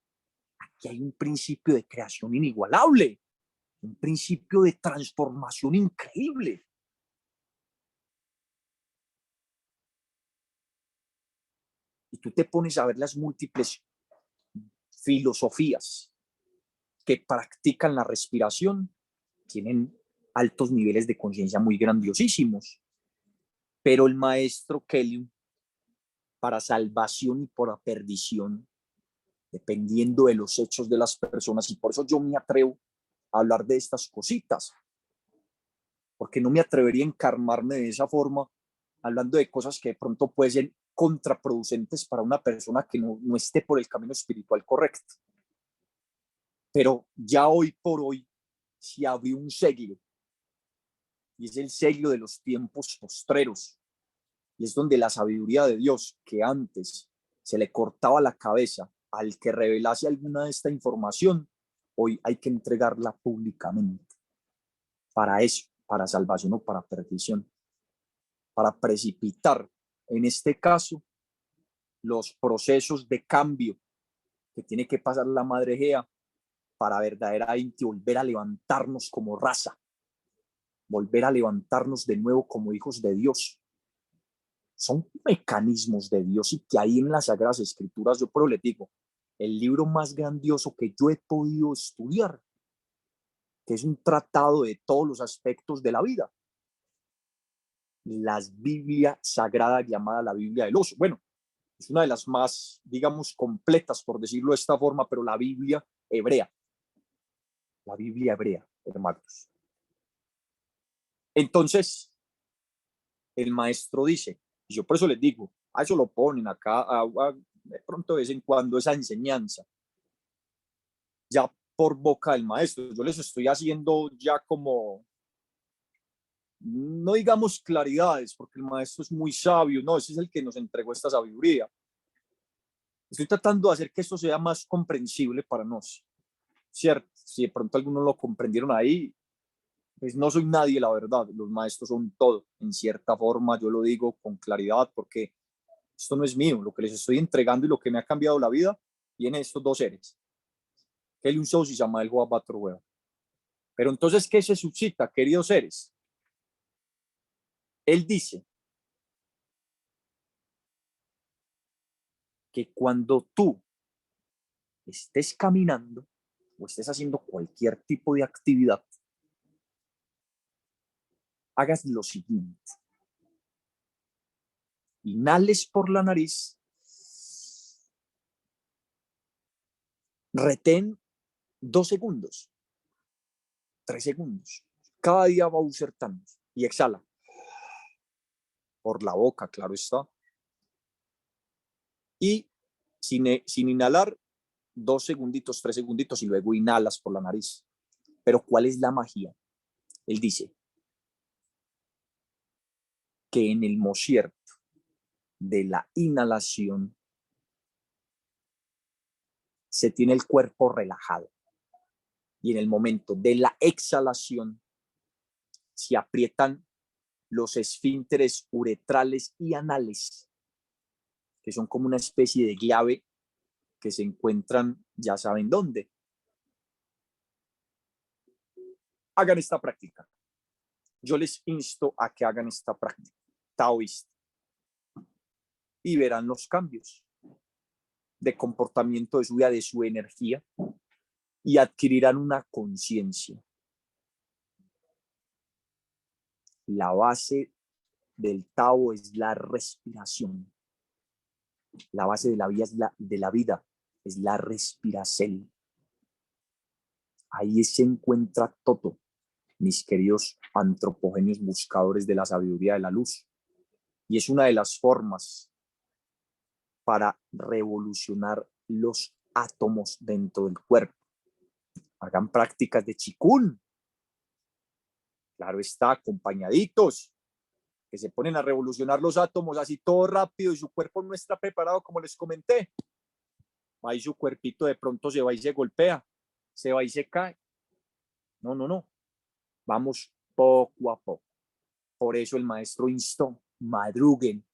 aquí hay un principio de creación inigualable, un principio de transformación increíble. Y tú te pones a ver las múltiples filosofías que practican la respiración, tienen altos niveles de conciencia muy grandiosísimos. Pero el maestro Kelly, para salvación y para perdición, dependiendo de los hechos de las personas, y por eso yo me atrevo a hablar de estas cositas, porque no me atrevería a encarmarme de esa forma, hablando de cosas que de pronto pueden ser contraproducentes para una persona que no esté por el camino espiritual correcto. Pero ya hoy por hoy se abrió un sello, y es el sello de los tiempos postreros, y es donde la sabiduría de Dios, que antes se le cortaba la cabeza al que revelase alguna de esta información, hoy hay que entregarla públicamente. Para eso, para salvación o para perdición, para precipitar, en este caso, los procesos de cambio que tiene que pasar la Madre Gea para verdaderamente volver a levantarnos como raza, volver a levantarnos de nuevo como hijos de Dios. Son mecanismos de Dios y que hay en las Sagradas Escrituras. Yo por eso les digo, el libro más grandioso que yo he podido estudiar, que es un tratado de todos los aspectos de la vida. La Biblia sagrada llamada la Biblia del Oso. Bueno, es una de las más, digamos, completas, por decirlo de esta forma, pero la Biblia hebrea. La Biblia hebrea, hermanos. Entonces, el maestro dice, y yo por eso les digo, a eso lo ponen acá, de pronto de vez en cuando esa enseñanza, ya por boca del maestro. Yo les estoy haciendo ya como, no digamos claridades, porque el maestro es muy sabio, no, ese es el que nos entregó esta sabiduría. Estoy tratando de hacer que esto sea más comprensible para nosotros, ¿cierto? Si de pronto algunos lo comprendieron ahí, pues no soy nadie, la verdad, los maestros son todo, en cierta forma, yo lo digo con claridad, porque esto no es mío, lo que les estoy entregando y lo que me ha cambiado la vida, viene de estos dos seres, Kelly Usos y Samael Joab Batorwea. Pero entonces, ¿qué se suscita, queridos seres? Él dice que cuando tú estés caminando o estés haciendo cualquier tipo de actividad, hagas lo siguiente. Inhales por la nariz, retén 2 segundos, 3 segundos. Cada día va usurtando y exhala. Por la boca, claro está. Y sin inhalar, 2 segunditos, 3 segunditos y luego inhalas por la nariz. Pero ¿cuál es la magia? Él dice que en el mocierto de la inhalación se tiene el cuerpo relajado y en el momento de la exhalación se aprietan los esfínteres uretrales y anales, que son como una especie de llave que se encuentran, ya saben dónde. Hagan esta práctica. Yo les insto a que hagan esta práctica taoísta y verán los cambios de comportamiento de su vida, de su energía, y adquirirán una conciencia. La base del Tao es la respiración. La base de la vida es la respiración. Ahí se encuentra todo, mis queridos antropogenios buscadores de la sabiduría de la luz. Y es una de las formas para revolucionar los átomos dentro del cuerpo. Hagan prácticas de Qigong. Claro está, acompañaditos, que se ponen a revolucionar los átomos así todo rápido y su cuerpo no está preparado, como les comenté. Ahí su cuerpito de pronto se va y se golpea, se va y se cae. No, no, no. Vamos poco a poco. Por eso el maestro instó, madruguen.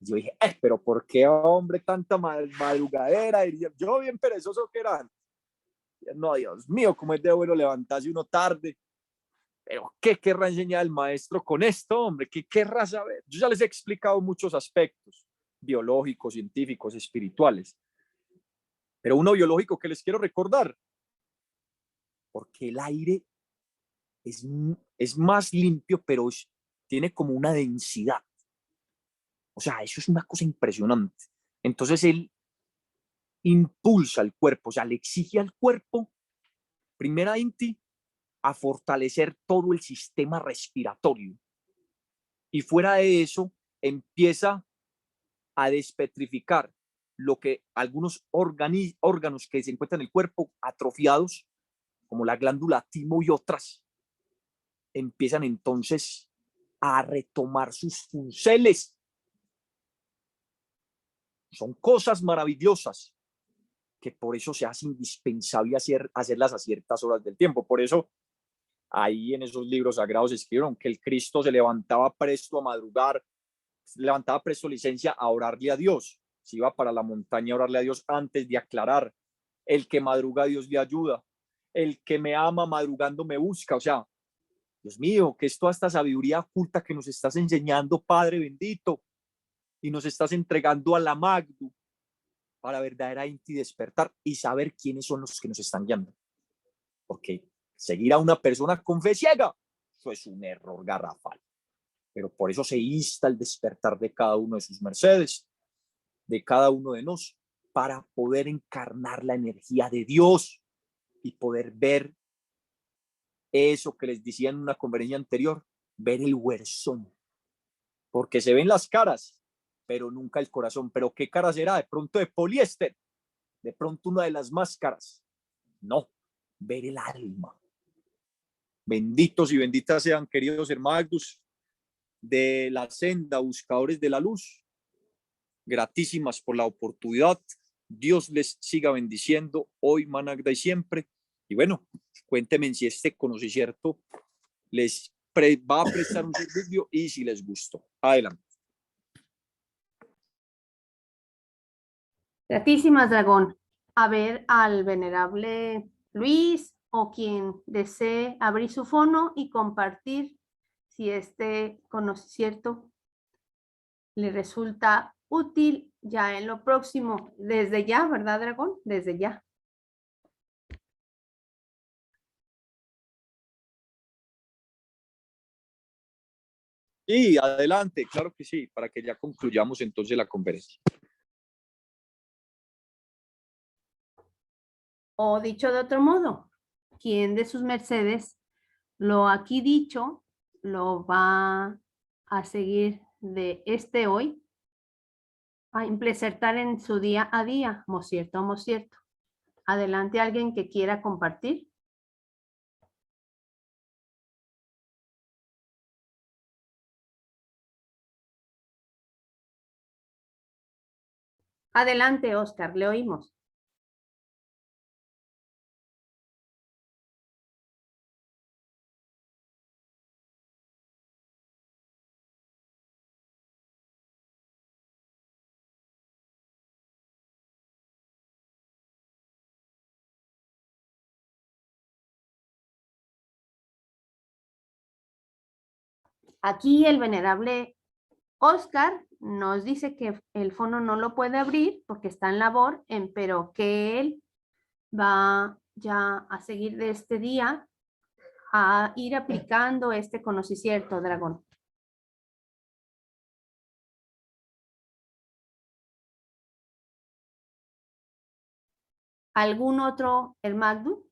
Yo dije, pero ¿por qué, hombre, tanta madrugadera? Yo bien perezoso que era. No, Dios mío, cómo es de bueno levantarse uno tarde. Pero ¿qué querrá enseñar el maestro con esto, hombre? ¿Qué querrá saber? Yo ya les he explicado muchos aspectos biológicos, científicos, espirituales. Pero uno biológico que les quiero recordar, porque el aire es más limpio, pero tiene como una densidad. O sea, eso es una cosa impresionante. Entonces él impulsa al cuerpo, o sea, le exige al cuerpo, primeramente, a fortalecer todo el sistema respiratorio. Y fuera de eso, empieza a despetrificar lo que algunos órganos que se encuentran en el cuerpo atrofiados, como la glándula timo y otras, empiezan entonces a retomar sus funceles. Son cosas maravillosas que por eso se hace indispensable hacerlas a ciertas horas del tiempo. Por eso ahí en esos libros sagrados escribieron que el Cristo se levantaba presto a madrugar, levantaba presto licencia a orarle a Dios. Se iba para la montaña a orarle a Dios antes de aclarar. El que madruga, Dios le ayuda. El que me ama madrugando me busca. O sea, Dios mío, que es toda esta sabiduría oculta que nos estás enseñando, Padre bendito. y nos estás entregando a la Magdu para verdaderamente despertar y saber quiénes son los que nos están guiando. Porque seguir a una persona con fe ciega, eso es un error garrafal. Pero por eso se insta el despertar de cada uno de sus mercedes, de cada uno de nosotros, para poder encarnar la energía de Dios y poder ver eso que les decía en una conferencia anterior, ver el huerzón. Porque se ven las caras, pero nunca el corazón. ¿Pero qué cara será? De pronto de poliéster, de pronto una de las máscaras. No, ver el alma. Benditos y benditas sean, queridos hermanos de la senda, buscadores de la luz. Gratísimas por la oportunidad. Dios les siga bendiciendo hoy, Managda y siempre. Y bueno, cuéntenme si este conocimiento les va a prestar un servicio y si les gustó. Adelante. Gratísimas, Dragón. A ver al venerable Luis o quien desee abrir su fono y compartir si este conocimiento le resulta útil ya en lo próximo. Desde ya, ¿verdad, Dragón? Desde ya. Y adelante, claro que sí, para que ya concluyamos entonces la conferencia. O dicho de otro modo, ¿quién de sus mercedes lo aquí dicho lo va a seguir de este hoy a implementar en su día a día? ¿Mo cierto, mo cierto? Adelante, alguien que quiera compartir. Adelante, Oscar, le oímos. Aquí el venerable Oscar nos dice que el fono no lo puede abrir porque está en labor, pero que él va ya a seguir de este día a ir aplicando este conocimiento, Dragón. ¿Algún otro, el Magdu?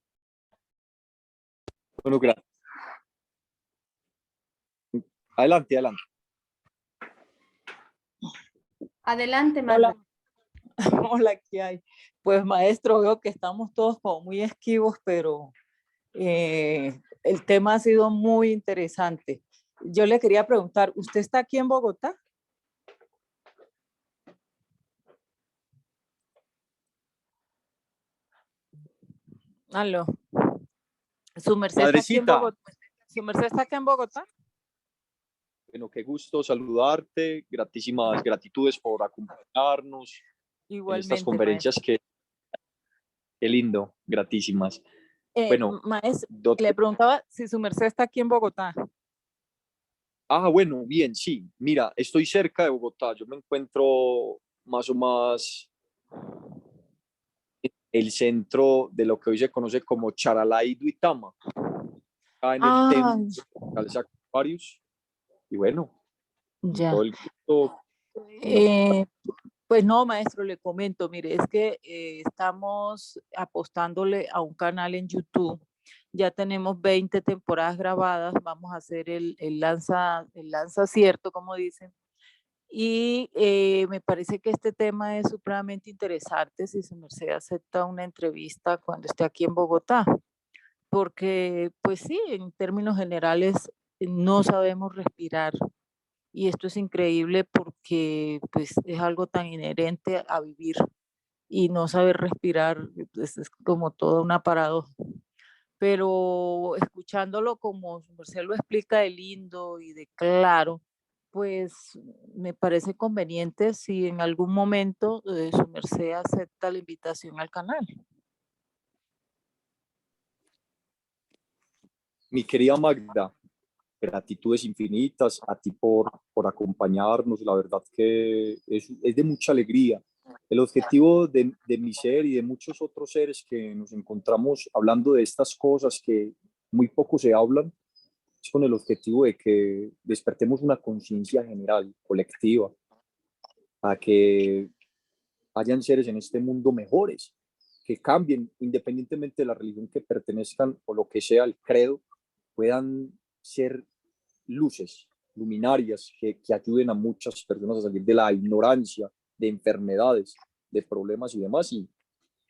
Bueno, gracias. Adelante, adelante. Adelante, Magdu. Hola, hola, ¿qué hay? Pues maestro, veo que estamos todos como muy esquivos, pero el tema ha sido muy interesante. Yo le quería preguntar, ¿usted está aquí en Bogotá? Aló. ¿Su merced está aquí en Madrecita, Bogotá? ¿Su merced está aquí en Bogotá? bueno, qué gusto saludarte. Gratísimas gratitudes por acompañarnos en estas Igualmente, maestro. conferencias. Qué lindo, gratísimas. Bueno, Maestro, le doctor. preguntaba si su merced está aquí en Bogotá. Bueno, bien, sí. Mira, estoy cerca de Bogotá. Yo me encuentro más o más en el centro de lo que hoy se conoce como Charalá y Duitama, acá en el Ah, templo de Aquarius. Y bueno, con ya. todo el gusto. Eh, Pues no, maestro, le comento, mire, es que estamos apostándole a un canal en YouTube. Ya tenemos 20 temporadas grabadas, vamos a hacer el lanza cierto, como dicen. Y me parece que este tema es supremamente interesante si su merced acepta una entrevista cuando esté aquí en Bogotá, porque pues sí, en términos generales no sabemos respirar y esto es increíble porque pues es algo tan inherente a vivir y no saber respirar pues, es como toda una paradoja. Pero escuchándolo como su merced lo explica de lindo y de claro, pues me parece conveniente si en algún momento su merced acepta la invitación al canal. Mi querida Magda, gratitudes infinitas a ti por acompañarnos. La verdad que es de mucha alegría. El objetivo de mi ser y de muchos otros seres que nos encontramos hablando de estas cosas que muy poco se hablan, es con el objetivo de que despertemos una conciencia general, colectiva, a que hayan seres en este mundo mejores, que cambien independientemente de la religión que pertenezcan o lo que sea el credo, puedan ser luces, luminarias que ayuden a muchas personas a salir de la ignorancia, de enfermedades, de problemas y demás. Y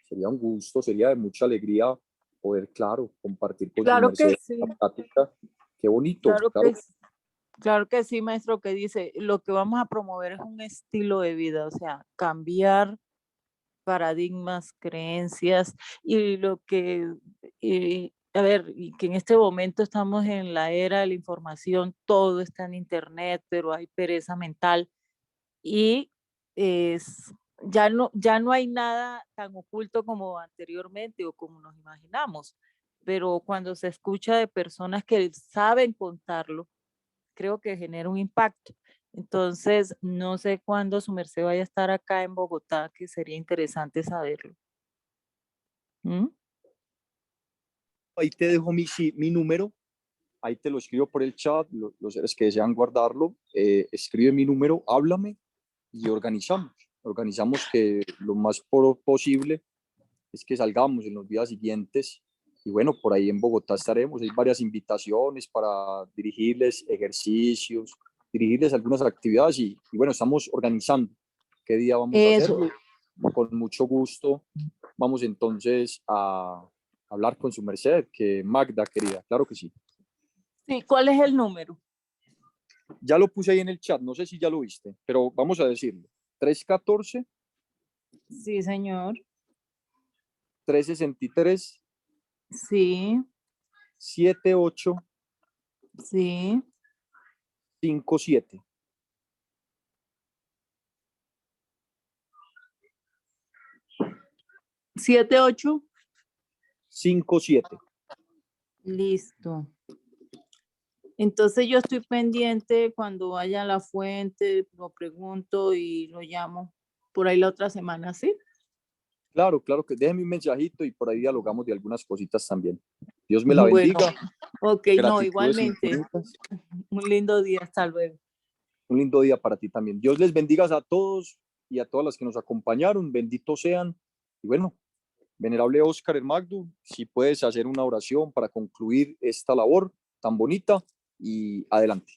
sería un gusto, sería de mucha alegría poder, claro, compartir con su Claro que merced sí, la práctica. Qué bonito, claro claro. claro que sí, maestro, que dice, lo que vamos a promover es un estilo de vida, o sea, cambiar paradigmas, creencias y lo que, a ver, y que en este momento estamos en la era de la información, todo está en internet, pero hay pereza mental y es, ya no hay nada tan oculto como anteriormente o como nos imaginamos, pero cuando se escucha de personas que saben contarlo, creo que genera un impacto. Entonces, no sé cuándo su merced vaya a estar acá en Bogotá, que sería interesante saberlo. ¿Mm? Ahí te dejo mi número, ahí te lo escribo por el chat, los seres que desean guardarlo, escribe mi número, háblame y organizamos que lo más posible es que salgamos en los días siguientes. Y bueno, por ahí en Bogotá estaremos. Hay varias invitaciones para dirigirles ejercicios, dirigirles algunas actividades y bueno, estamos organizando qué día vamos a Eso. hacerlo. Con mucho gusto vamos entonces a hablar con su merced, que Magda, querida, claro que sí. Sí, ¿cuál es el número? Ya lo puse ahí en el chat, no sé si ya lo viste, pero vamos a decirlo. 314 Sí, señor. 363 Sí, 78 sí. 57. 78. 57. Listo. Entonces yo estoy pendiente cuando vaya a la fuente, lo pregunto y lo llamo por ahí la otra semana, ¿sí? Claro, claro que déjeme un mensajito y por ahí dialogamos de algunas cositas también. Dios me la Bueno, bendiga. ok, no, Gratitudes igualmente. infinitas. Un lindo día, hasta luego. Un lindo día para ti también. Dios les bendiga a todos y a todas las que nos acompañaron. Benditos sean. Y bueno, venerable Óscar el Magdo, si puedes hacer una oración para concluir esta labor tan bonita y adelante.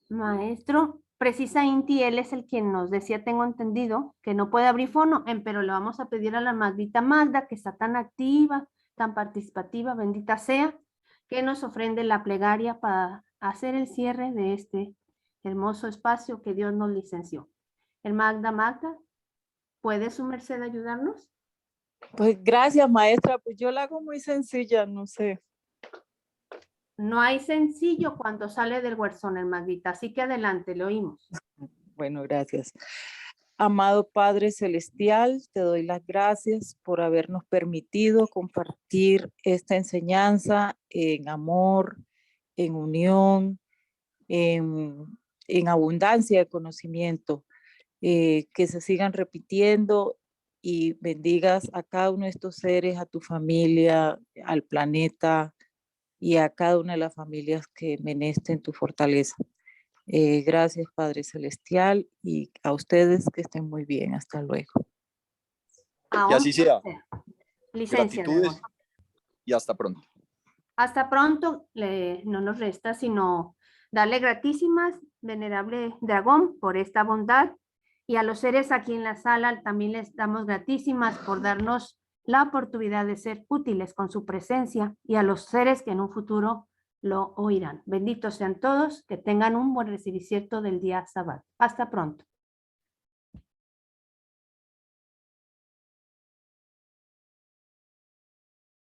Maestro, precisa Inti, él es el quien nos decía, tengo entendido, que no puede abrir fono, pero le vamos a pedir a la Magdita Magda, que está tan activa, tan participativa, bendita sea, que nos ofrende la plegaria para hacer el cierre de este hermoso espacio que Dios nos licenció. El Magda, ¿puede su merced ayudarnos? Pues gracias, maestra. Pues yo la hago muy sencilla, no sé. No hay sencillo cuando sale del huerzón, el Magdita, así que adelante, le oímos. Bueno, gracias. Amado Padre Celestial, te doy las gracias por habernos permitido compartir esta enseñanza en amor, en unión, en abundancia de conocimiento, que se sigan repitiendo y bendigas a cada uno de estos seres, a tu familia, al planeta y a cada una de las familias que menesten tu fortaleza. Gracias, Padre Celestial, y a ustedes que estén muy bien. Hasta luego. Que así sea. Licencia, Gratitudes Dragón. y hasta pronto. Hasta pronto, no nos resta sino darle gratísimas, venerable Dragón, por esta bondad, y a los seres aquí en la sala también les damos gratísimas por darnos la oportunidad de ser útiles con su presencia, y a los seres que en un futuro lo oirán. Benditos sean todos, que tengan un buen recibimiento del día sábado. Hasta pronto.